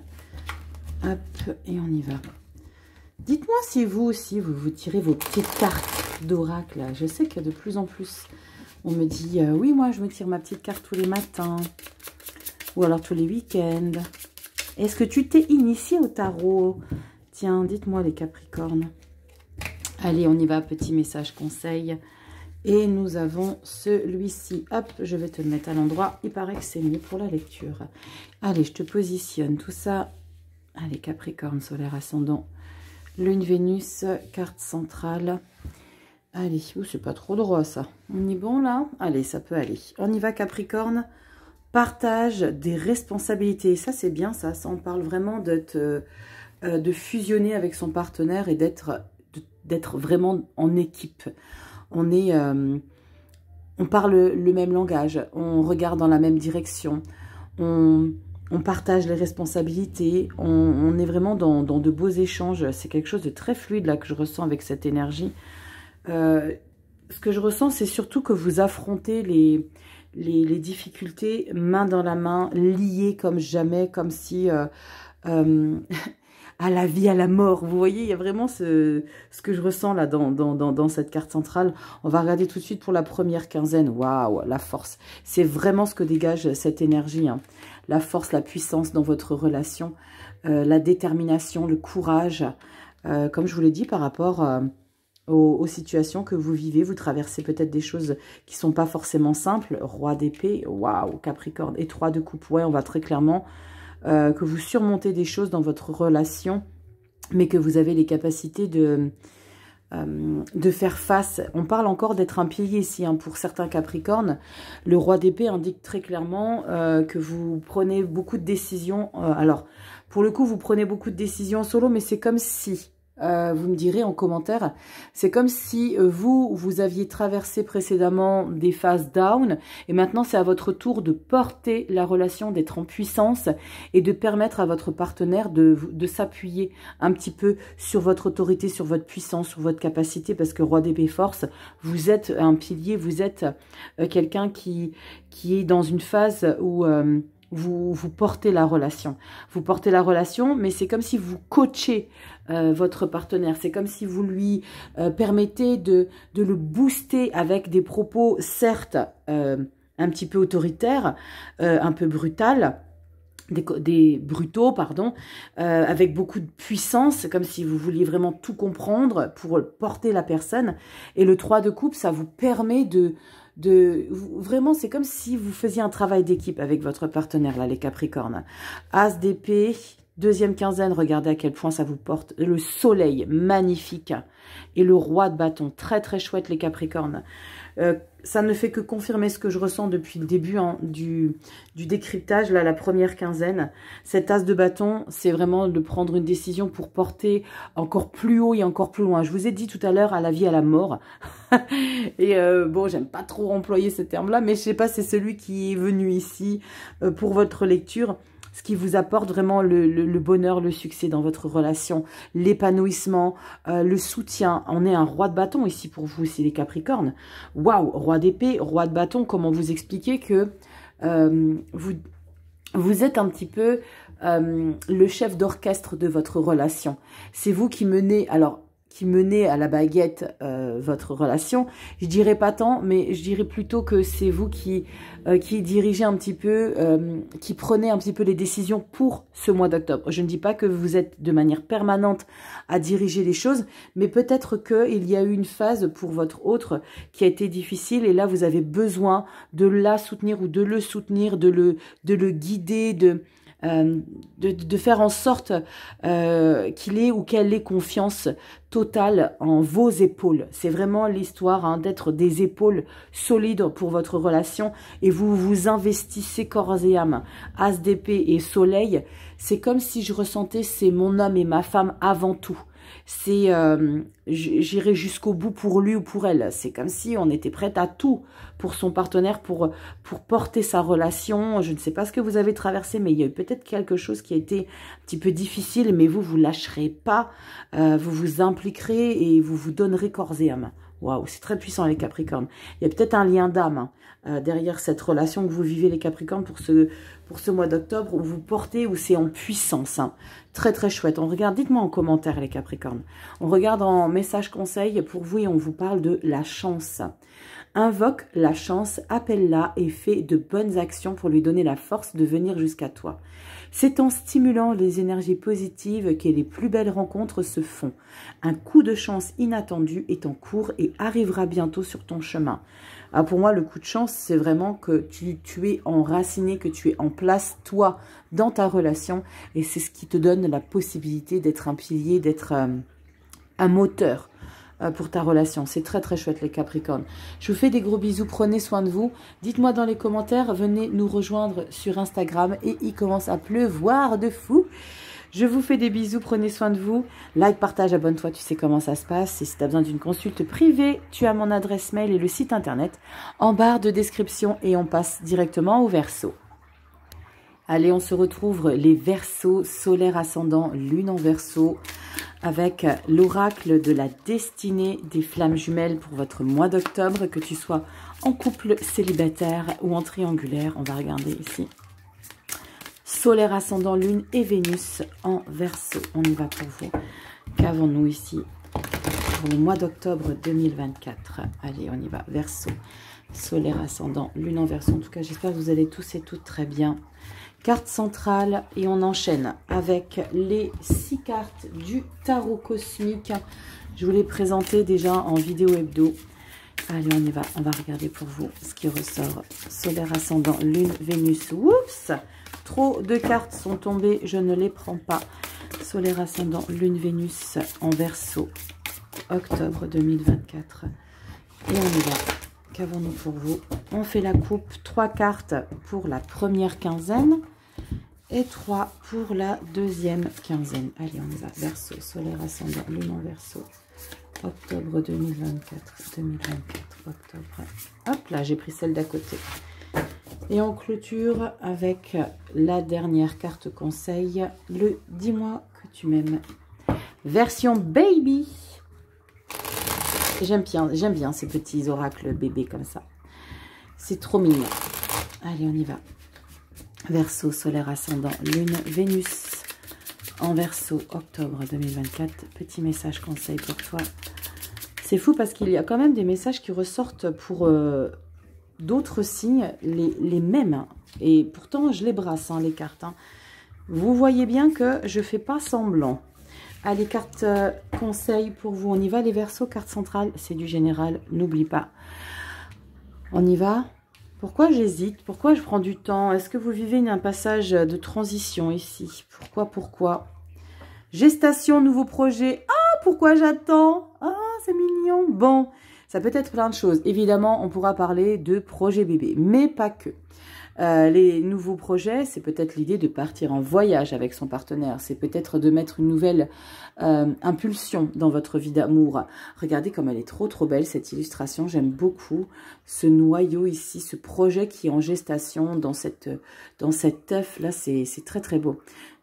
Hop, et on y va. Dites-moi si vous aussi, vous tirez vos petites cartes d'oracle. Je sais que de plus en plus, on me dit, oui, moi, je me tire ma petite carte tous les matins. Ou alors tous les week-ends. Est-ce que tu t'es initié au tarot? Tiens, dites-moi les Capricornes. Allez, on y va, petit message conseil. Et nous avons celui-ci. Hop, je vais te le mettre à l'endroit. Il paraît que c'est mieux pour la lecture. Allez, je te positionne tout ça. Allez, Capricorne, solaire, ascendant, lune, Vénus, carte centrale. Allez, c'est pas trop droit ça. On est bon là? Allez, ça peut aller. On y va, Capricorne. Partage des responsabilités. Ça, c'est bien ça. Ça, on parle vraiment de fusionner avec son partenaire et d'être vraiment en équipe. On parle le même langage, on regarde dans la même direction, on partage les responsabilités, on est vraiment dans de beaux échanges. C'est quelque chose de très fluide là que je ressens avec cette énergie. Ce que je ressens, c'est surtout que vous affrontez les difficultés main dans la main, liées comme jamais, comme si... à la vie, à la mort. Vous voyez, il y a vraiment ce que je ressens là dans cette carte centrale. On va regarder tout de suite pour la première quinzaine. Waouh, la force. C'est vraiment ce que dégage cette énergie, hein. La force, la puissance dans votre relation, la détermination, le courage. Comme je vous l'ai dit, par rapport aux situations que vous vivez, vous traversez peut-être des choses qui sont pas forcément simples. Roi d'épée, waouh, Capricorne. Et 3 de coupe, ouais, on va très clairement... que vous surmontez des choses dans votre relation, mais que vous avez les capacités de faire face. On parle encore d'être un pilier ici, hein, pour certains Capricornes. Le roi d'épée indique très clairement que vous prenez beaucoup de décisions. Alors, pour le coup, vous prenez beaucoup de décisions en solo, mais c'est comme si... vous me direz en commentaire, c'est comme si vous aviez traversé précédemment des phases down et maintenant c'est à votre tour de porter la relation, d'être en puissance et de permettre à votre partenaire de s'appuyer un petit peu sur votre autorité, sur votre puissance, sur votre capacité, parce que roi d'épée force, vous êtes un pilier, vous êtes quelqu'un qui est dans une phase où vous portez la relation. Vous portez la relation, mais c'est comme si vous coachez votre partenaire. C'est comme si vous lui permettez de le booster avec des propos, certes, un petit peu autoritaires, un peu brutales, des brutaux, pardon, avec beaucoup de puissance, comme si vous vouliez vraiment tout comprendre pour porter la personne. Et le 3 de coupe, ça vous permet vraiment, c'est comme si vous faisiez un travail d'équipe avec votre partenaire, là, les Capricornes. As d'épée, deuxième quinzaine, regardez à quel point ça vous porte. Le soleil, magnifique. Et le roi de bâton, très très chouette, les Capricornes. Ça ne fait que confirmer ce que je ressens depuis le début du décryptage, là, la première quinzaine. Cet as de bâton, c'est vraiment de prendre une décision pour porter encore plus haut et encore plus loin. Je vous ai dit tout à l'heure, à la vie, à la mort. Et bon, j'aime pas trop employer ce terme-là, mais je sais pas, c'est celui qui est venu ici pour votre lecture. Ce qui vous apporte vraiment le bonheur, le succès dans votre relation, l'épanouissement, le soutien. On est un roi de bâton ici pour vous, c'est les Capricornes. Waouh, roi d'épée, roi de bâton, comment vous expliquer que vous êtes un petit peu le chef d'orchestre de votre relation. C'est vous qui menez, alors, qui menez à la baguette votre relation. Je dirais pas tant, mais je dirais plutôt que c'est vous qui dirigez un petit peu, qui prenez un petit peu les décisions pour ce mois d'octobre. Je ne dis pas que vous êtes de manière permanente à diriger les choses, mais peut-être qu'il y a eu une phase pour votre autre qui a été difficile et là vous avez besoin de la soutenir ou de le soutenir, de le guider, de faire en sorte qu'il ait ou qu'elle ait confiance totale en vos épaules. C'est vraiment l'histoire d'être des épaules solides pour votre relation et vous vous investissez corps et âme. As d'épée et soleil, c'est comme si je ressentais c'est mon homme et ma femme avant tout. C'est j'irai jusqu'au bout pour lui ou pour elle. C'est comme si on était prête à tout pour son partenaire, pour porter sa relation. Je ne sais pas ce que vous avez traversé, mais il y a eu peut-être quelque chose qui a été un petit peu difficile, mais vous lâcherez pas, vous vous impliquerez et vous vous donnerez corps et âme. Waouh, c'est très puissant les Capricornes. Il y a peut-être un lien d'âme derrière cette relation que vous vivez les Capricornes pour ce mois d'octobre où vous portez, où c'est en puissance. Très très chouette. On regarde, dites-moi en commentaire les Capricornes. On regarde en message conseil pour vous et on vous parle de la chance. Invoque la chance, appelle-la et fais de bonnes actions pour lui donner la force de venir jusqu'à toi. C'est en stimulant les énergies positives que les plus belles rencontres se font. Un coup de chance inattendu est en cours et arrivera bientôt sur ton chemin. Ah, pour moi, le coup de chance, c'est vraiment que tu es enraciné, que tu es en place, toi, dans ta relation. Et c'est ce qui te donne la possibilité d'être un pilier, d'être un moteur pour ta relation. C'est très très chouette les Capricornes. Je vous fais des gros bisous, prenez soin de vous. Dites-moi dans les commentaires, venez nous rejoindre sur Instagram et il commence à pleuvoir de fou. Je vous fais des bisous, prenez soin de vous. Like, partage, abonne-toi, tu sais comment ça se passe. Et si tu as besoin d'une consulte privée, tu as mon adresse mail et le site internet en barre de description et on passe directement au Verseau. Allez, on se retrouve les Verseaux, solaire ascendant, lune en Verseau, avec l'oracle de la destinée des flammes jumelles pour votre mois d'octobre, que tu sois en couple célibataire ou en triangulaire. On va regarder ici. Solaire ascendant, lune et Vénus en Verseau. On y va pour vous. Qu'avons-nous ici pour le mois d'octobre 2024? Allez, on y va. Verseau, solaire ascendant, lune en Verseau. En tout cas, j'espère que vous allez tous et toutes très bien. Carte centrale et on enchaîne avec les 6 cartes du tarot cosmique. Je vous l'ai présenté déjà en vidéo hebdo. Allez, on y va. On va regarder pour vous ce qui ressort. Solaire ascendant, lune, Vénus. Oups! Trop de cartes sont tombées, je ne les prends pas. Solaire ascendant, lune, Vénus en Verseau, octobre 2024. Et on y va. Qu'avons-nous pour vous? On fait la coupe. 3 cartes pour la première quinzaine et 3 pour la deuxième quinzaine. Allez, on y va. Verseau, solaire ascendant, lune en Verseau, octobre 2024. 2024, octobre. Hop là, j'ai pris celle d'à côté. Et on clôture avec la dernière carte conseil, le « Dis-moi que tu m'aimes ». Version baby. J'aime bien ces petits oracles bébés comme ça. C'est trop mignon. Allez, on y va. Verseau, solaire, ascendant, lune, Vénus en Verseau, octobre 2024. Petit message conseil pour toi. C'est fou parce qu'il y a quand même des messages qui ressortent pour d'autres signes, les mêmes. Et pourtant, je les brasse, hein, les cartes. Hein. Vous voyez bien que je ne fais pas semblant. Allez, carte conseil pour vous. On y va, les Verseaux, carte centrale, c'est du général, n'oublie pas. On y va. Pourquoi j'hésite? Pourquoi je prends du temps? Est-ce que vous vivez un passage de transition ici? Pourquoi? Gestation, nouveau projet. Ah, pourquoi j'attends? Ah, c'est mignon. Bon, ça peut être plein de choses. Évidemment, on pourra parler de projet bébé, mais pas que. Les nouveaux projets, c'est peut-être l'idée de partir en voyage avec son partenaire. C'est peut-être de mettre une nouvelle impulsion dans votre vie d'amour. Regardez comme elle est trop belle, cette illustration. J'aime beaucoup ce noyau ici, ce projet qui est en gestation dans cet œuf. Là, c'est très beau.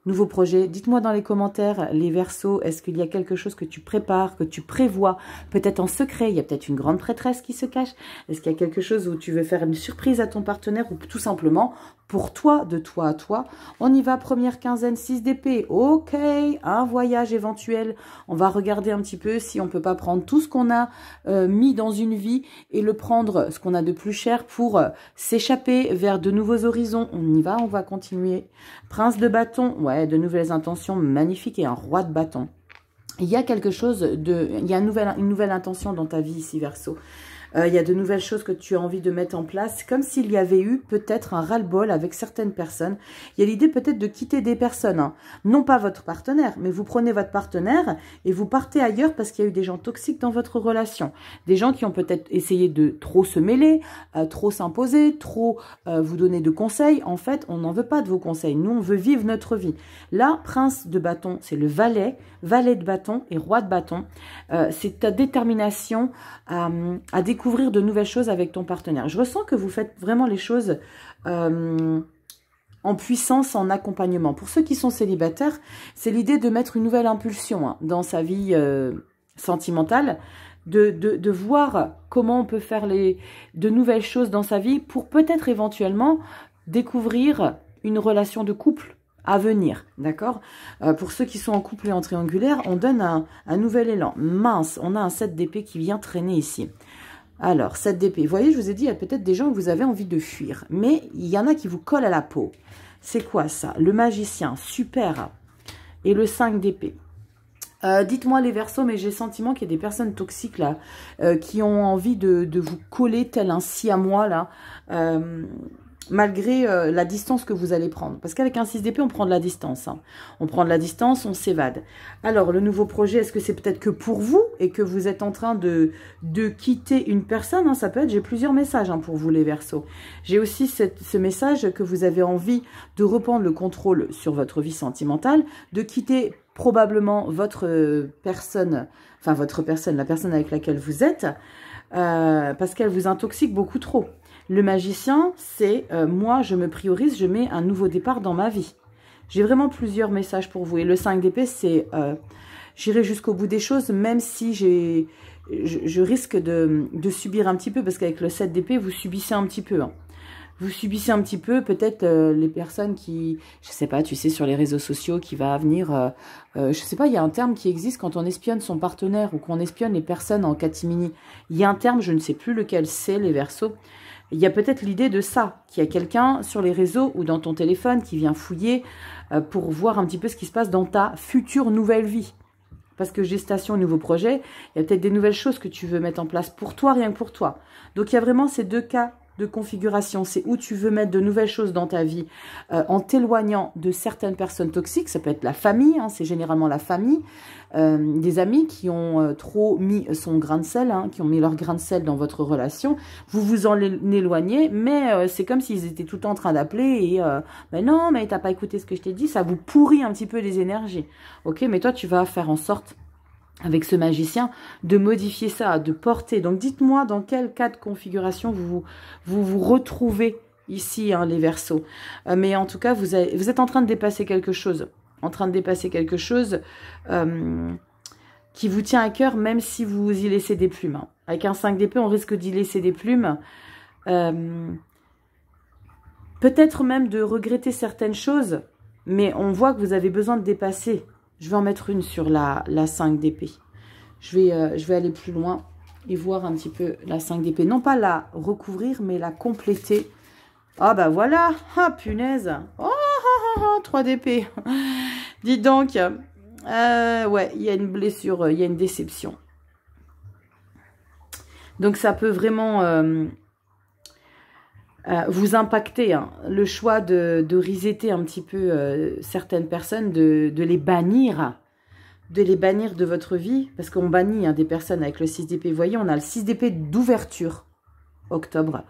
Nouveau projet, dites-moi dans les commentaires, les Verseaux, est-ce qu'il y a quelque chose que tu prépares, que tu prévois, peut-être en secret, il y a peut-être une grande prêtresse qui se cache, est-ce qu'il y a quelque chose où tu veux faire une surprise à ton partenaire ou tout simplement pour toi, de toi à toi. On y va, première quinzaine, 6 d'épée, ok, un voyage éventuel, on va regarder un petit peu si on peut pas prendre tout ce qu'on a mis dans une vie et le prendre, ce qu'on a de plus cher pour s'échapper vers de nouveaux horizons. On y va, on va continuer. Prince de bâton, ouais, de nouvelles intentions, magnifique, et un roi de bâton. Il y a quelque chose il y a une nouvelle intention dans ta vie ici, Verseau. Il y a de nouvelles choses que tu as envie de mettre en place, comme s'il y avait eu peut-être un ras-le-bol avec certaines personnes. Il y a l'idée peut-être de quitter des personnes, hein. Non pas votre partenaire, mais vous prenez votre partenaire et vous partez ailleurs parce qu'il y a eu des gens toxiques dans votre relation. Des gens qui ont peut-être essayé de trop se mêler, trop s'imposer, trop vous donner de conseils. En fait, on n'en veut pas de vos conseils. Nous, on veut vivre notre vie. Là, prince de bâton, c'est le valet de bâton et roi de bâton. C'est ta détermination à découvrir de nouvelles choses avec ton partenaire. Je ressens que vous faites vraiment les choses en puissance, en accompagnement. Pour ceux qui sont célibataires, c'est l'idée de mettre une nouvelle impulsion, hein, dans sa vie sentimentale, de voir comment on peut faire de nouvelles choses dans sa vie pour peut-être éventuellement découvrir une relation de couple à venir, d'accord? Pour ceux qui sont en couple et en triangulaire, on donne un nouvel élan. Mince, on a un 7 d'épée qui vient traîner ici. Alors, 7 d'épée. Vous voyez, je vous ai dit, il y a peut-être des gens que vous avez envie de fuir. Mais il y en a qui vous collent à la peau. C'est quoi ça? Le magicien, super. Et le 5 d'épée. Dites-moi les Verseaux, mais j'ai le sentiment qu'il y a des personnes toxiques là, qui ont envie de vous coller tel un siamois là, malgré la distance que vous allez prendre. Parce qu'avec un 6 d'épée, on prend de la distance. Hein. On prend de la distance, on s'évade. Alors, le nouveau projet, est-ce que c'est peut-être que pour vous et que vous êtes en train de quitter une personne, hein, ça peut être, j'ai plusieurs messages, hein, pour vous les Verseaux. J'ai aussi ce message que vous avez envie de reprendre le contrôle sur votre vie sentimentale, de quitter probablement votre personne, enfin votre personne, la personne avec laquelle vous êtes, parce qu'elle vous intoxique beaucoup trop. Le magicien, c'est moi, je me priorise, je mets un nouveau départ dans ma vie. J'ai vraiment plusieurs messages pour vous. Et le 5 d'épée, c'est j'irai jusqu'au bout des choses, même si je risque de subir un petit peu, parce qu'avec le 7 d'épée, vous subissez un petit peu. Hein. Vous subissez un petit peu, peut-être les personnes qui, je sais pas, tu sais, sur les réseaux sociaux, qui va venir, je sais pas, il y a un terme qui existe quand on espionne son partenaire ou qu'on espionne les personnes en catimini. Il y a un terme, je ne sais plus lequel c'est, les Verseaux. Il y a peut-être l'idée de ça, qu'il y a quelqu'un sur les réseaux ou dans ton téléphone qui vient fouiller pour voir un petit peu ce qui se passe dans ta future nouvelle vie. Parce que gestation, nouveau projet, il y a peut-être des nouvelles choses que tu veux mettre en place pour toi, rien que pour toi. Donc il y a vraiment ces deux cas de configuration. C'est où tu veux mettre de nouvelles choses dans ta vie en t'éloignant de certaines personnes toxiques. Ça peut être la famille, hein, c'est généralement la famille. Des amis qui ont trop mis son grain de sel, hein, qui ont mis leur grain de sel dans votre relation. Vous vous en éloignez, mais c'est comme s'ils étaient tout le temps en train d'appeler et mais non, mais t'as pas écouté ce que je t'ai dit, ça vous pourrit un petit peu les énergies. Ok, mais toi tu vas faire en sorte, avec ce magicien, de modifier ça, de porter. Donc dites-moi dans quel cas de configuration vous retrouvez ici, hein, les Verseaux. Mais en tout cas, vous êtes en train de dépasser quelque chose. Qui vous tient à cœur, même si vous y laissez des plumes. Hein. Avec un 5 d'épée, on risque d'y laisser des plumes. Peut-être même de regretter certaines choses, mais on voit que vous avez besoin de dépasser. Je vais en mettre une sur la 5 d'épée. Je vais aller plus loin et voir un petit peu la 5 d'épée. Non pas la recouvrir, mais la compléter. Ah bah voilà. Ah punaise. Oh, 3 d'épée. Dites donc. Ouais, il y a une blessure, il y a une déception. Donc ça peut vraiment vous impacter. Hein. Le choix de resetter un petit peu certaines personnes, de les bannir. De les bannir de votre vie. Parce qu'on bannit hein, des personnes avec le 6 d'épée. Vous voyez, on a le 6 d'épée d'ouverture. Octobre.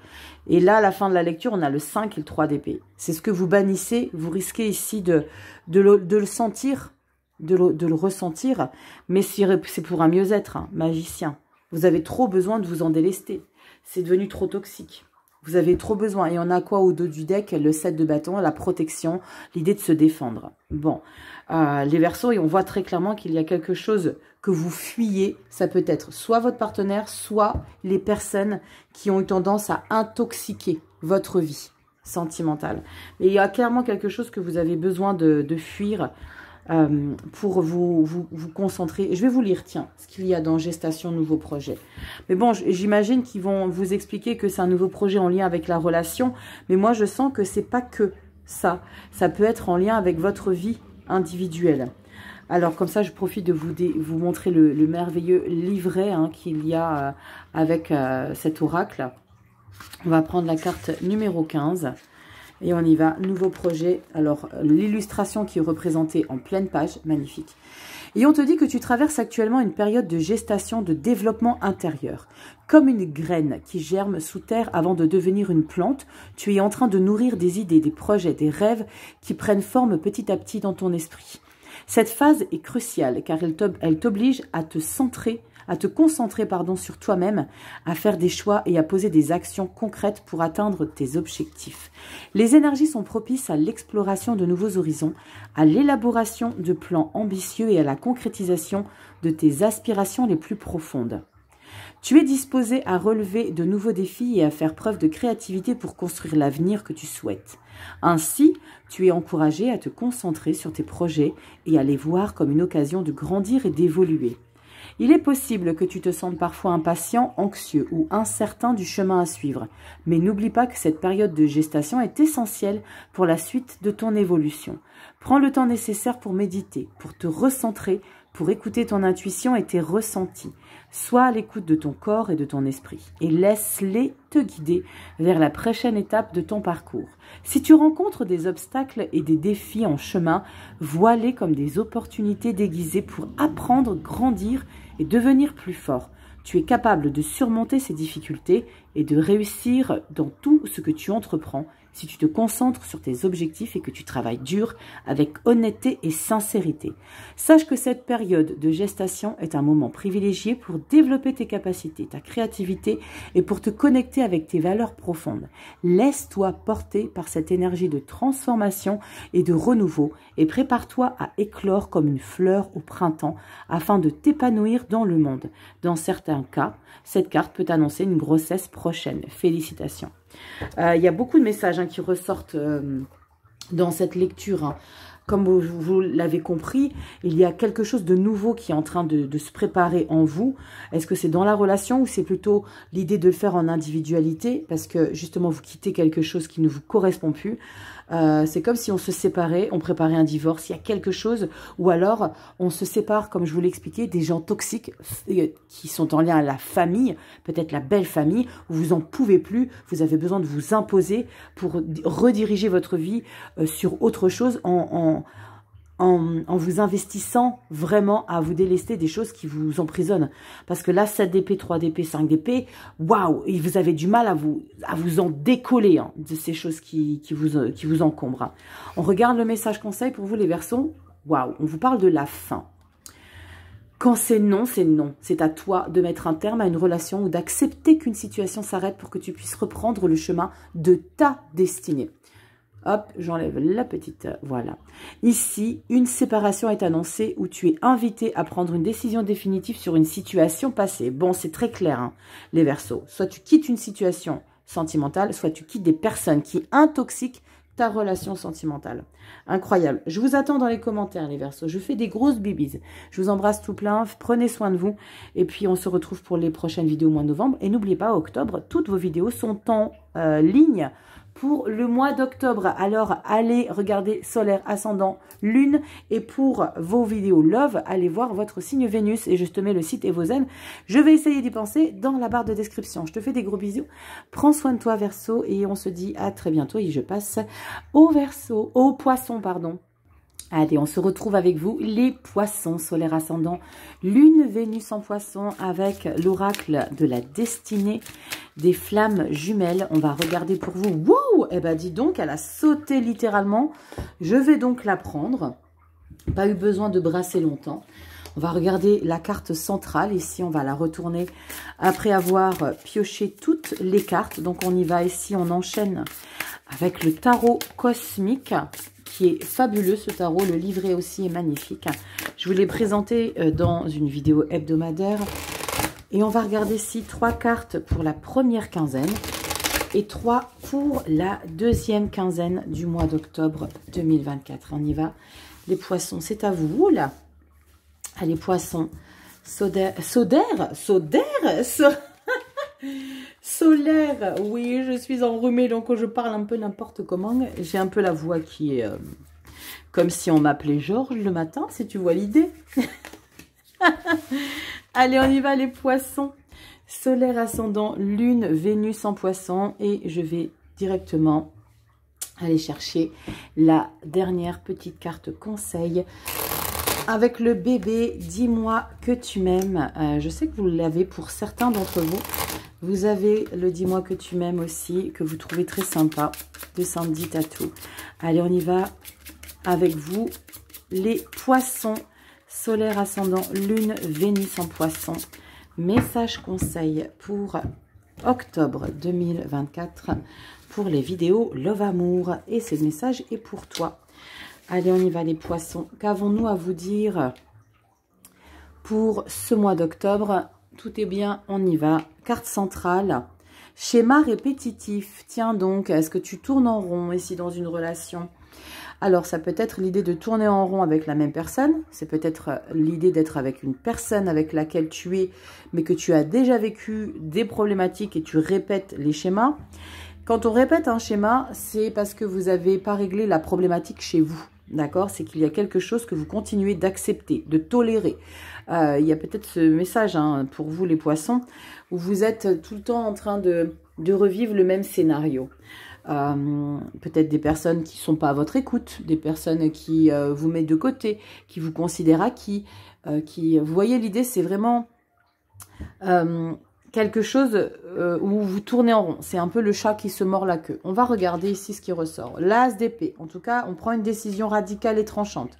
Et là, à la fin de la lecture, on a le 5 et le 3 d'épée. C'est ce que vous bannissez. Vous risquez ici de le sentir. De le ressentir, mais c'est pour un mieux-être, hein, magicien. Vous avez trop besoin de vous en délester. C'est devenu trop toxique. Vous avez trop besoin. Et on a quoi au dos du deck? Le 7 de bâton, la protection, l'idée de se défendre. Bon, les Verseaux, et on voit très clairement qu'il y a quelque chose que vous fuyez. Ça peut être soit votre partenaire, soit les personnes qui ont eu tendance à intoxiquer votre vie sentimentale. Et il y a clairement quelque chose que vous avez besoin de fuir pour vous concentrer. Je vais vous lire, tiens, ce qu'il y a dans Gestation Nouveau Projet. Mais bon, j'imagine qu'ils vont vous expliquer que c'est un nouveau projet en lien avec la relation. Mais moi, je sens que c'est pas que ça. Ça peut être en lien avec votre vie individuelle. Alors, comme ça, je profite de vous montrer le merveilleux livret hein, qu'il y a avec cet oracle. On va prendre la carte numéro 15. Et on y va, nouveau projet. Alors, l'illustration qui est représentée en pleine page, magnifique. Et on te dit que tu traverses actuellement une période de gestation, de développement intérieur. Comme une graine qui germe sous terre avant de devenir une plante, tu es en train de nourrir des idées, des projets, des rêves qui prennent forme petit à petit dans ton esprit. Cette phase est cruciale car elle t'oblige à te concentrer sur toi-même, à faire des choix et à poser des actions concrètes pour atteindre tes objectifs. Les énergies sont propices à l'exploration de nouveaux horizons, à l'élaboration de plans ambitieux et à la concrétisation de tes aspirations les plus profondes. Tu es disposé à relever de nouveaux défis et à faire preuve de créativité pour construire l'avenir que tu souhaites. Ainsi, tu es encouragé à te concentrer sur tes projets et à les voir comme une occasion de grandir et d'évoluer. Il est possible que tu te sentes parfois impatient, anxieux ou incertain du chemin à suivre, mais n'oublie pas que cette période de gestation est essentielle pour la suite de ton évolution. Prends le temps nécessaire pour méditer, pour te recentrer, pour écouter ton intuition et tes ressentis. Sois à l'écoute de ton corps et de ton esprit et laisse-les te guider vers la prochaine étape de ton parcours. Si tu rencontres des obstacles et des défis en chemin, vois-les comme des opportunités déguisées pour apprendre, grandir et devenir plus fort. Tu es capable de surmonter ces difficultés et de réussir dans tout ce que tu entreprends si tu te concentres sur tes objectifs et que tu travailles dur avec honnêteté et sincérité. Sache que cette période de gestation est un moment privilégié pour développer tes capacités, ta créativité et pour te connecter avec tes valeurs profondes. Laisse-toi porter par cette énergie de transformation et de renouveau et prépare-toi à éclore comme une fleur au printemps afin de t'épanouir dans le monde. Dans certains cas, cette carte peut annoncer une grossesse prochaine. Félicitations. Il y a beaucoup de messages qui ressortent dans cette lecture. Hein. Comme vous l'avez compris, il y a quelque chose de nouveau qui est en train de se préparer en vous. Est-ce que c'est dans la relation ou c'est plutôt l'idée de le faire en individualité? Parce que justement, vous quittez quelque chose qui ne vous correspond plus. C'est comme si on se séparait, on préparait un divorce. Il y a quelque chose, ou alors on se sépare, comme je vous l'ai expliqué, des gens toxiques qui sont en lien à la famille, peut-être la belle famille, où vous n'en pouvez plus, vous avez besoin de vous imposer pour rediriger votre vie sur autre chose en vous investissant vraiment à vous délester des choses qui vous emprisonnent. Parce que là, 7 d'épée, 3 d'épée, 5 d'épée, waouh, et vous avez du mal à vous en décoller hein, de ces choses qui vous encombrent. Hein. On regarde le message conseil pour vous les Verseaux. Waouh, on vous parle de la fin. Quand c'est non, c'est non. C'est à toi de mettre un terme à une relation ou d'accepter qu'une situation s'arrête pour que tu puisses reprendre le chemin de ta destinée. Hop, j'enlève la petite, voilà. Ici, une séparation est annoncée où tu es invité à prendre une décision définitive sur une situation passée. Bon, c'est très clair, hein, les Verseaux. Soit tu quittes une situation, sentimentale, soit tu quittes des personnes qui intoxiquent ta relation sentimentale. Incroyable. Je vous attends dans les commentaires, les Verseaux. Je fais des grosses bibises. Je vous embrasse tout plein. Prenez soin de vous. Et puis, on se retrouve pour les prochaines vidéos au mois de novembre. Et n'oubliez pas, octobre, toutes vos vidéos sont en ligne pour le mois d'octobre. Alors, allez regarder solaire, ascendant, lune. Et pour vos vidéos love, allez voir votre signe Vénus. Et je te mets le site Evozène. Je vais essayer d'y penser dans la barre de description. Je te fais des gros bisous. Prends soin de toi, Verseau. Et on se dit à très bientôt. Et je passe au Verseau, au Poisson, pardon. Allez, on se retrouve avec vous, les Poissons, solaire ascendant, lune, Vénus en Poisson, avec l'oracle de la destinée des flammes jumelles. On va regarder pour vous. Wow! Eh ben, dis donc, elle a sauté littéralement. Je vais donc la prendre. Pas eu besoin de brasser longtemps. On va regarder la carte centrale. Ici, on va la retourner après avoir pioché toutes les cartes. Donc, on y va ici, on enchaîne avec le tarot cosmique, qui est fabuleux, ce tarot. Le livret aussi est magnifique. Je vous l'ai présenté dans une vidéo hebdomadaire. Et on va regarder ici 3 cartes pour la première quinzaine et 3 pour la deuxième quinzaine du mois d'octobre 2024. On y va. Les Poissons, c'est à vous. Là. Allez, Poissons. Solaire, oui, je suis enrhumée, donc je parle un peu n'importe comment. J'ai un peu la voix qui est comme si on m'appelait Georges le matin, si tu vois l'idée. Allez, on y va, les Poissons. Solaire, ascendant, lune, Vénus en Poisson. Et je vais directement aller chercher la dernière petite carte conseil. Avec le bébé, dis-moi que tu m'aimes. Je sais que vous l'avez pour certains d'entre vous. Vous avez le dis-moi que tu m'aimes aussi, que vous trouvez très sympa, de Sandy Tattoo. Allez, on y va avec vous, les Poissons, solaire, ascendant, lune, Vénus en Poisson. Message conseil pour octobre 2024 pour les vidéos Love Amour. Et ce message est pour toi. Allez, on y va, les Poissons. Qu'avons-nous à vous dire pour ce mois d'octobre? Tout est bien, on y va. Carte centrale. Schéma répétitif. Tiens donc, est-ce que tu tournes en rond ici dans une relation? Alors, ça peut être l'idée de tourner en rond avec la même personne. C'est peut-être l'idée d'être avec une personne avec laquelle tu es, mais que tu as déjà vécu des problématiques et tu répètes les schémas. Quand on répète un schéma, c'est parce que vous n'avez pas réglé la problématique chez vous. D'accord? C'est qu'il y a quelque chose que vous continuez d'accepter, de tolérer. Il y a peut-être ce message pour vous, les Poissons, où vous êtes tout le temps en train de revivre le même scénario. Peut-être des personnes qui ne sont pas à votre écoute, des personnes qui vous mettent de côté, qui vous considèrent acquis. Vous voyez, l'idée, c'est vraiment quelque chose où vous tournez en rond. C'est un peu le chat qui se mord la queue. On va regarder ici ce qui ressort. L'as d'épée. En tout cas, on prend une décision radicale et tranchante.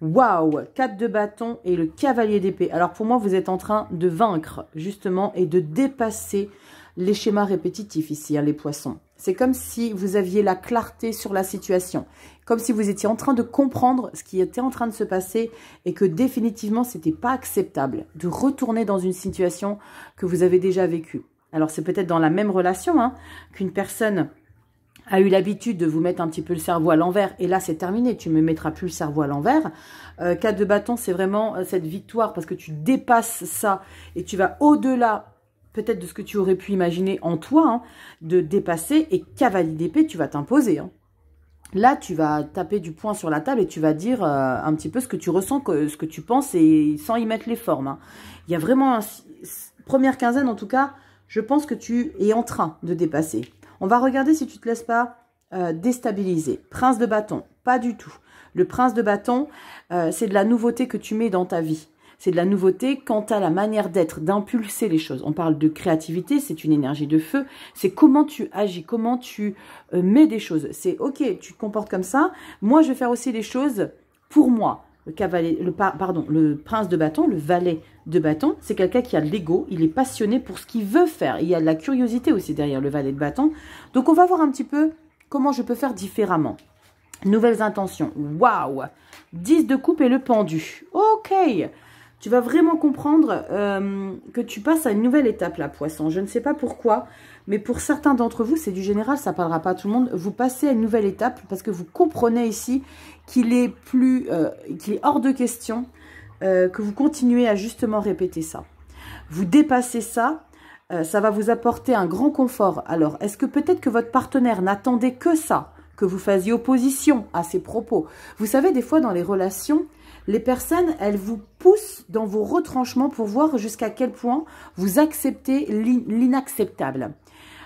Waouh! 4 de bâton et le cavalier d'épée. Alors pour moi, vous êtes en train de vaincre, justement, et de dépasser les schémas répétitifs ici, les Poissons. C'est comme si vous aviez la clarté sur la situation. Comme si vous étiez en train de comprendre ce qui était en train de se passer et que définitivement, ce n'était pas acceptable de retourner dans une situation que vous avez déjà vécue. Alors, c'est peut-être dans la même relation qu'une personne a eu l'habitude de vous mettre un petit peu le cerveau à l'envers. Et là, c'est terminé. Tu ne me mettras plus le cerveau à l'envers. 4 de bâton, c'est vraiment cette victoire parce que tu dépasses ça et tu vas au-delà peut-être de ce que tu aurais pu imaginer en toi, de dépasser, et cavalier d'épée, tu vas t'imposer. Là, tu vas taper du poing sur la table et tu vas dire un petit peu ce que tu ressens, ce que tu penses, et sans y mettre les formes. Il y a vraiment, première quinzaine en tout cas, je pense que tu es en train de dépasser. On va regarder si tu ne te laisses pas déstabiliser. Prince de bâton, pas du tout. Le prince de bâton, c'est de la nouveauté que tu mets dans ta vie. C'est de la nouveauté quant à la manière d'être, d'impulser les choses. On parle de créativité, c'est une énergie de feu. C'est comment tu agis, comment tu mets des choses. C'est ok, tu te comportes comme ça. Moi, je vais faire aussi des choses pour moi. Le prince de bâton, le valet de bâton, c'est quelqu'un qui a de l'ego. Il est passionné pour ce qu'il veut faire. Il y a de la curiosité aussi derrière le valet de bâton. Donc, on va voir un petit peu comment je peux faire différemment. Nouvelles intentions. Waouh! 10 de coupe et le pendu. Ok. Tu vas vraiment comprendre que tu passes à une nouvelle étape, là, poisson. Je ne sais pas pourquoi, mais pour certains d'entre vous, c'est du général, ça ne parlera pas à tout le monde. Vous passez à une nouvelle étape parce que vous comprenez ici qu'il est hors de question que vous continuez à justement répéter ça. Vous dépassez ça, ça va vous apporter un grand confort. Alors, est-ce que peut-être que votre partenaire n'attendait que ça, que vous fassiez opposition à ses propos? Vous savez, des fois, dans les relations, les personnes, elles vous poussent dans vos retranchements pour voir jusqu'à quel point vous acceptez l'inacceptable.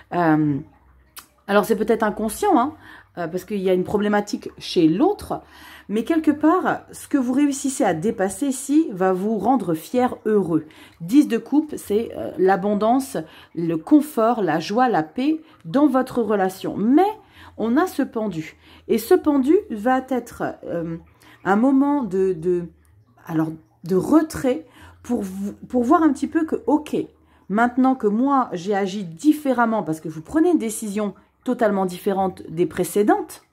Alors, c'est peut-être inconscient, hein, parce qu'il y a une problématique chez l'autre, mais quelque part, ce que vous réussissez à dépasser ici va vous rendre fier, heureux. 10 de coupe, c'est l'abondance, le confort, la joie, la paix dans votre relation. Mais on a ce pendu. Et ce pendu va être un moment de retrait pour voir un petit peu que, ok, maintenant que moi, j'ai agi différemment, parce que vous prenez une décision totalement différente des précédentes,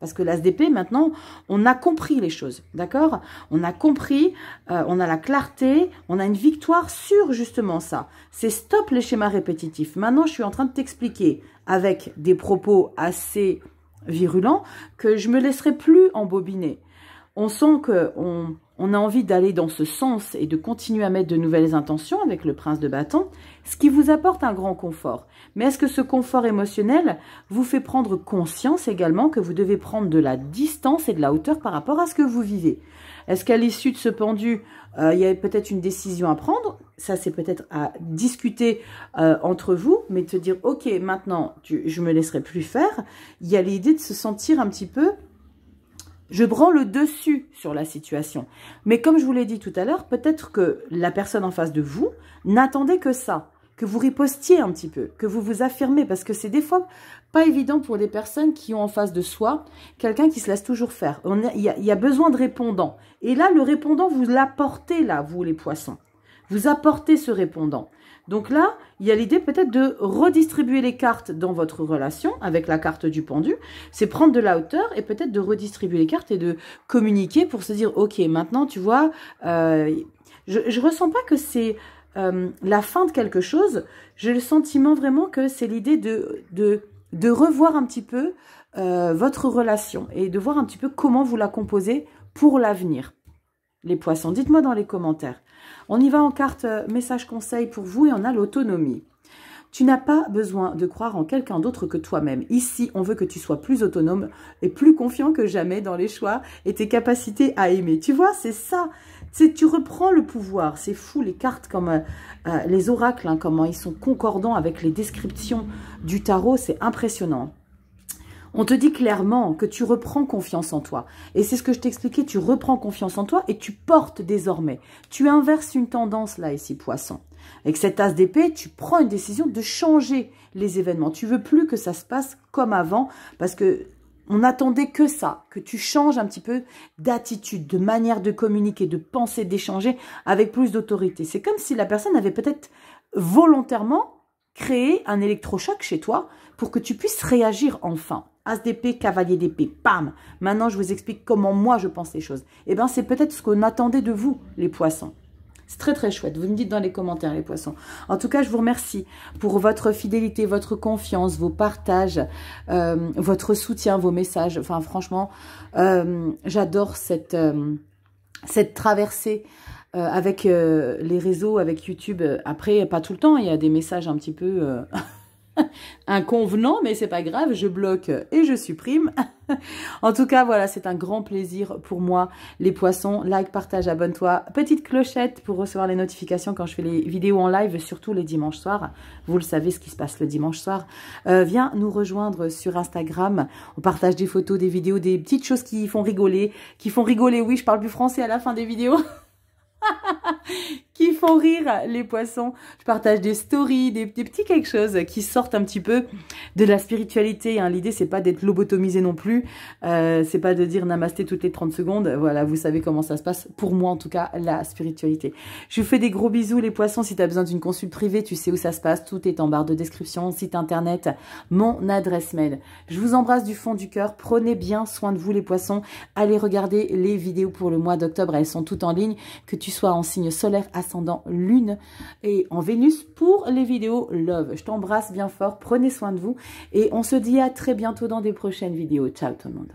parce que l'ASDP, maintenant, on a compris les choses, d'accord? On a compris, on a la clarté, on a une victoire sur justement ça. C'est stop les schémas répétitifs. Maintenant, je suis en train de t'expliquer avec des propos assez virulents que je me laisserai plus embobiner. On sent qu'on a envie d'aller dans ce sens et de continuer à mettre de nouvelles intentions avec le prince de bâton, ce qui vous apporte un grand confort. Mais est-ce que ce confort émotionnel vous fait prendre conscience également que vous devez prendre de la distance et de la hauteur par rapport à ce que vous vivez? Est-ce qu'à l'issue de ce pendu, il y a peut-être une décision à prendre? Ça, c'est peut-être à discuter entre vous, mais de se dire, ok, maintenant, je me laisserai plus faire. Il y a l'idée de se sentir un petit peu... Je prends le dessus sur la situation. Mais comme je vous l'ai dit tout à l'heure, peut-être que la personne en face de vous n'attendait que ça, que vous ripostiez un petit peu, que vous vous affirmez, parce que c'est des fois pas évident pour des personnes qui ont en face de soi quelqu'un qui se laisse toujours faire. Il y a besoin de répondants. Et là, le répondant, vous l'apportez là, vous les poissons. Vous apportez ce répondant. Donc là, il y a l'idée peut-être de redistribuer les cartes dans votre relation avec la carte du pendu. C'est prendre de la hauteur et peut-être de redistribuer les cartes et de communiquer pour se dire, ok, maintenant, tu vois, je ressens pas que c'est la fin de quelque chose. J'ai le sentiment vraiment que c'est l'idée de revoir un petit peu votre relation et de voir un petit peu comment vous la composez pour l'avenir. Les poissons, dites-moi dans les commentaires. On y va en carte message conseil pour vous et on a l'autonomie. Tu n'as pas besoin de croire en quelqu'un d'autre que toi-même. Ici, on veut que tu sois plus autonome et plus confiant que jamais dans les choix et tes capacités à aimer. Tu vois, c'est ça. Tu reprends le pouvoir. C'est fou, les cartes comme les oracles, hein, comment ils sont concordants avec les descriptions du tarot. C'est impressionnant. On te dit clairement que tu reprends confiance en toi. Et c'est ce que je t'expliquais, tu reprends confiance en toi et tu portes désormais. Tu inverses une tendance là, ici, poisson. Avec cette as d'épée, tu prends une décision de changer les événements. Tu veux plus que ça se passe comme avant parce que on n'attendait que ça, que tu changes un petit peu d'attitude, de manière de communiquer, de penser, d'échanger avec plus d'autorité. C'est comme si la personne avait peut-être volontairement créé un électrochoc chez toi pour que tu puisses réagir enfin. As d'épée, cavalier d'épée, pam. Maintenant, je vous explique comment moi je pense les choses. Eh bien, c'est peut-être ce qu'on attendait de vous, les poissons. C'est très, très chouette. Vous me dites dans les commentaires, les poissons. En tout cas, je vous remercie pour votre fidélité, votre confiance, vos partages, votre soutien, vos messages. Enfin, franchement, j'adore cette traversée avec les réseaux, avec YouTube. Après, pas tout le temps. Il y a des messages un petit peu... inconvenant, mais c'est pas grave, je bloque et je supprime. En tout cas, voilà, c'est un grand plaisir pour moi, les poissons. Like, partage, abonne-toi. Petite clochette pour recevoir les notifications quand je fais les vidéos en live, surtout les dimanches soirs. Vous le savez, ce qui se passe le dimanche soir. Viens nous rejoindre sur Instagram. On partage des photos, des vidéos, des petites choses qui font rigoler. Oui, je parle plus français à la fin des vidéos. Qui font rire les poissons. Je partage des stories, des petits quelque chose qui sortent un petit peu de la spiritualité. Hein. L'idée, c'est pas d'être lobotomisé non plus. C'est pas de dire namasté toutes les 30 secondes. Voilà, vous savez comment ça se passe. Pour moi, en tout cas, la spiritualité. Je vous fais des gros bisous, les poissons. Si tu as besoin d'une consulte privée, tu sais où ça se passe. Tout est en barre de description, site internet, mon adresse mail. Je vous embrasse du fond du cœur. Prenez bien soin de vous, les poissons. Allez regarder les vidéos pour le mois d'octobre. Elles sont toutes en ligne. Que tu sois en signe solaire, ascendant, lune et en Vénus pour les vidéos love. Je t'embrasse bien fort, prenez soin de vous et on se dit à très bientôt dans des prochaines vidéos. Ciao tout le monde.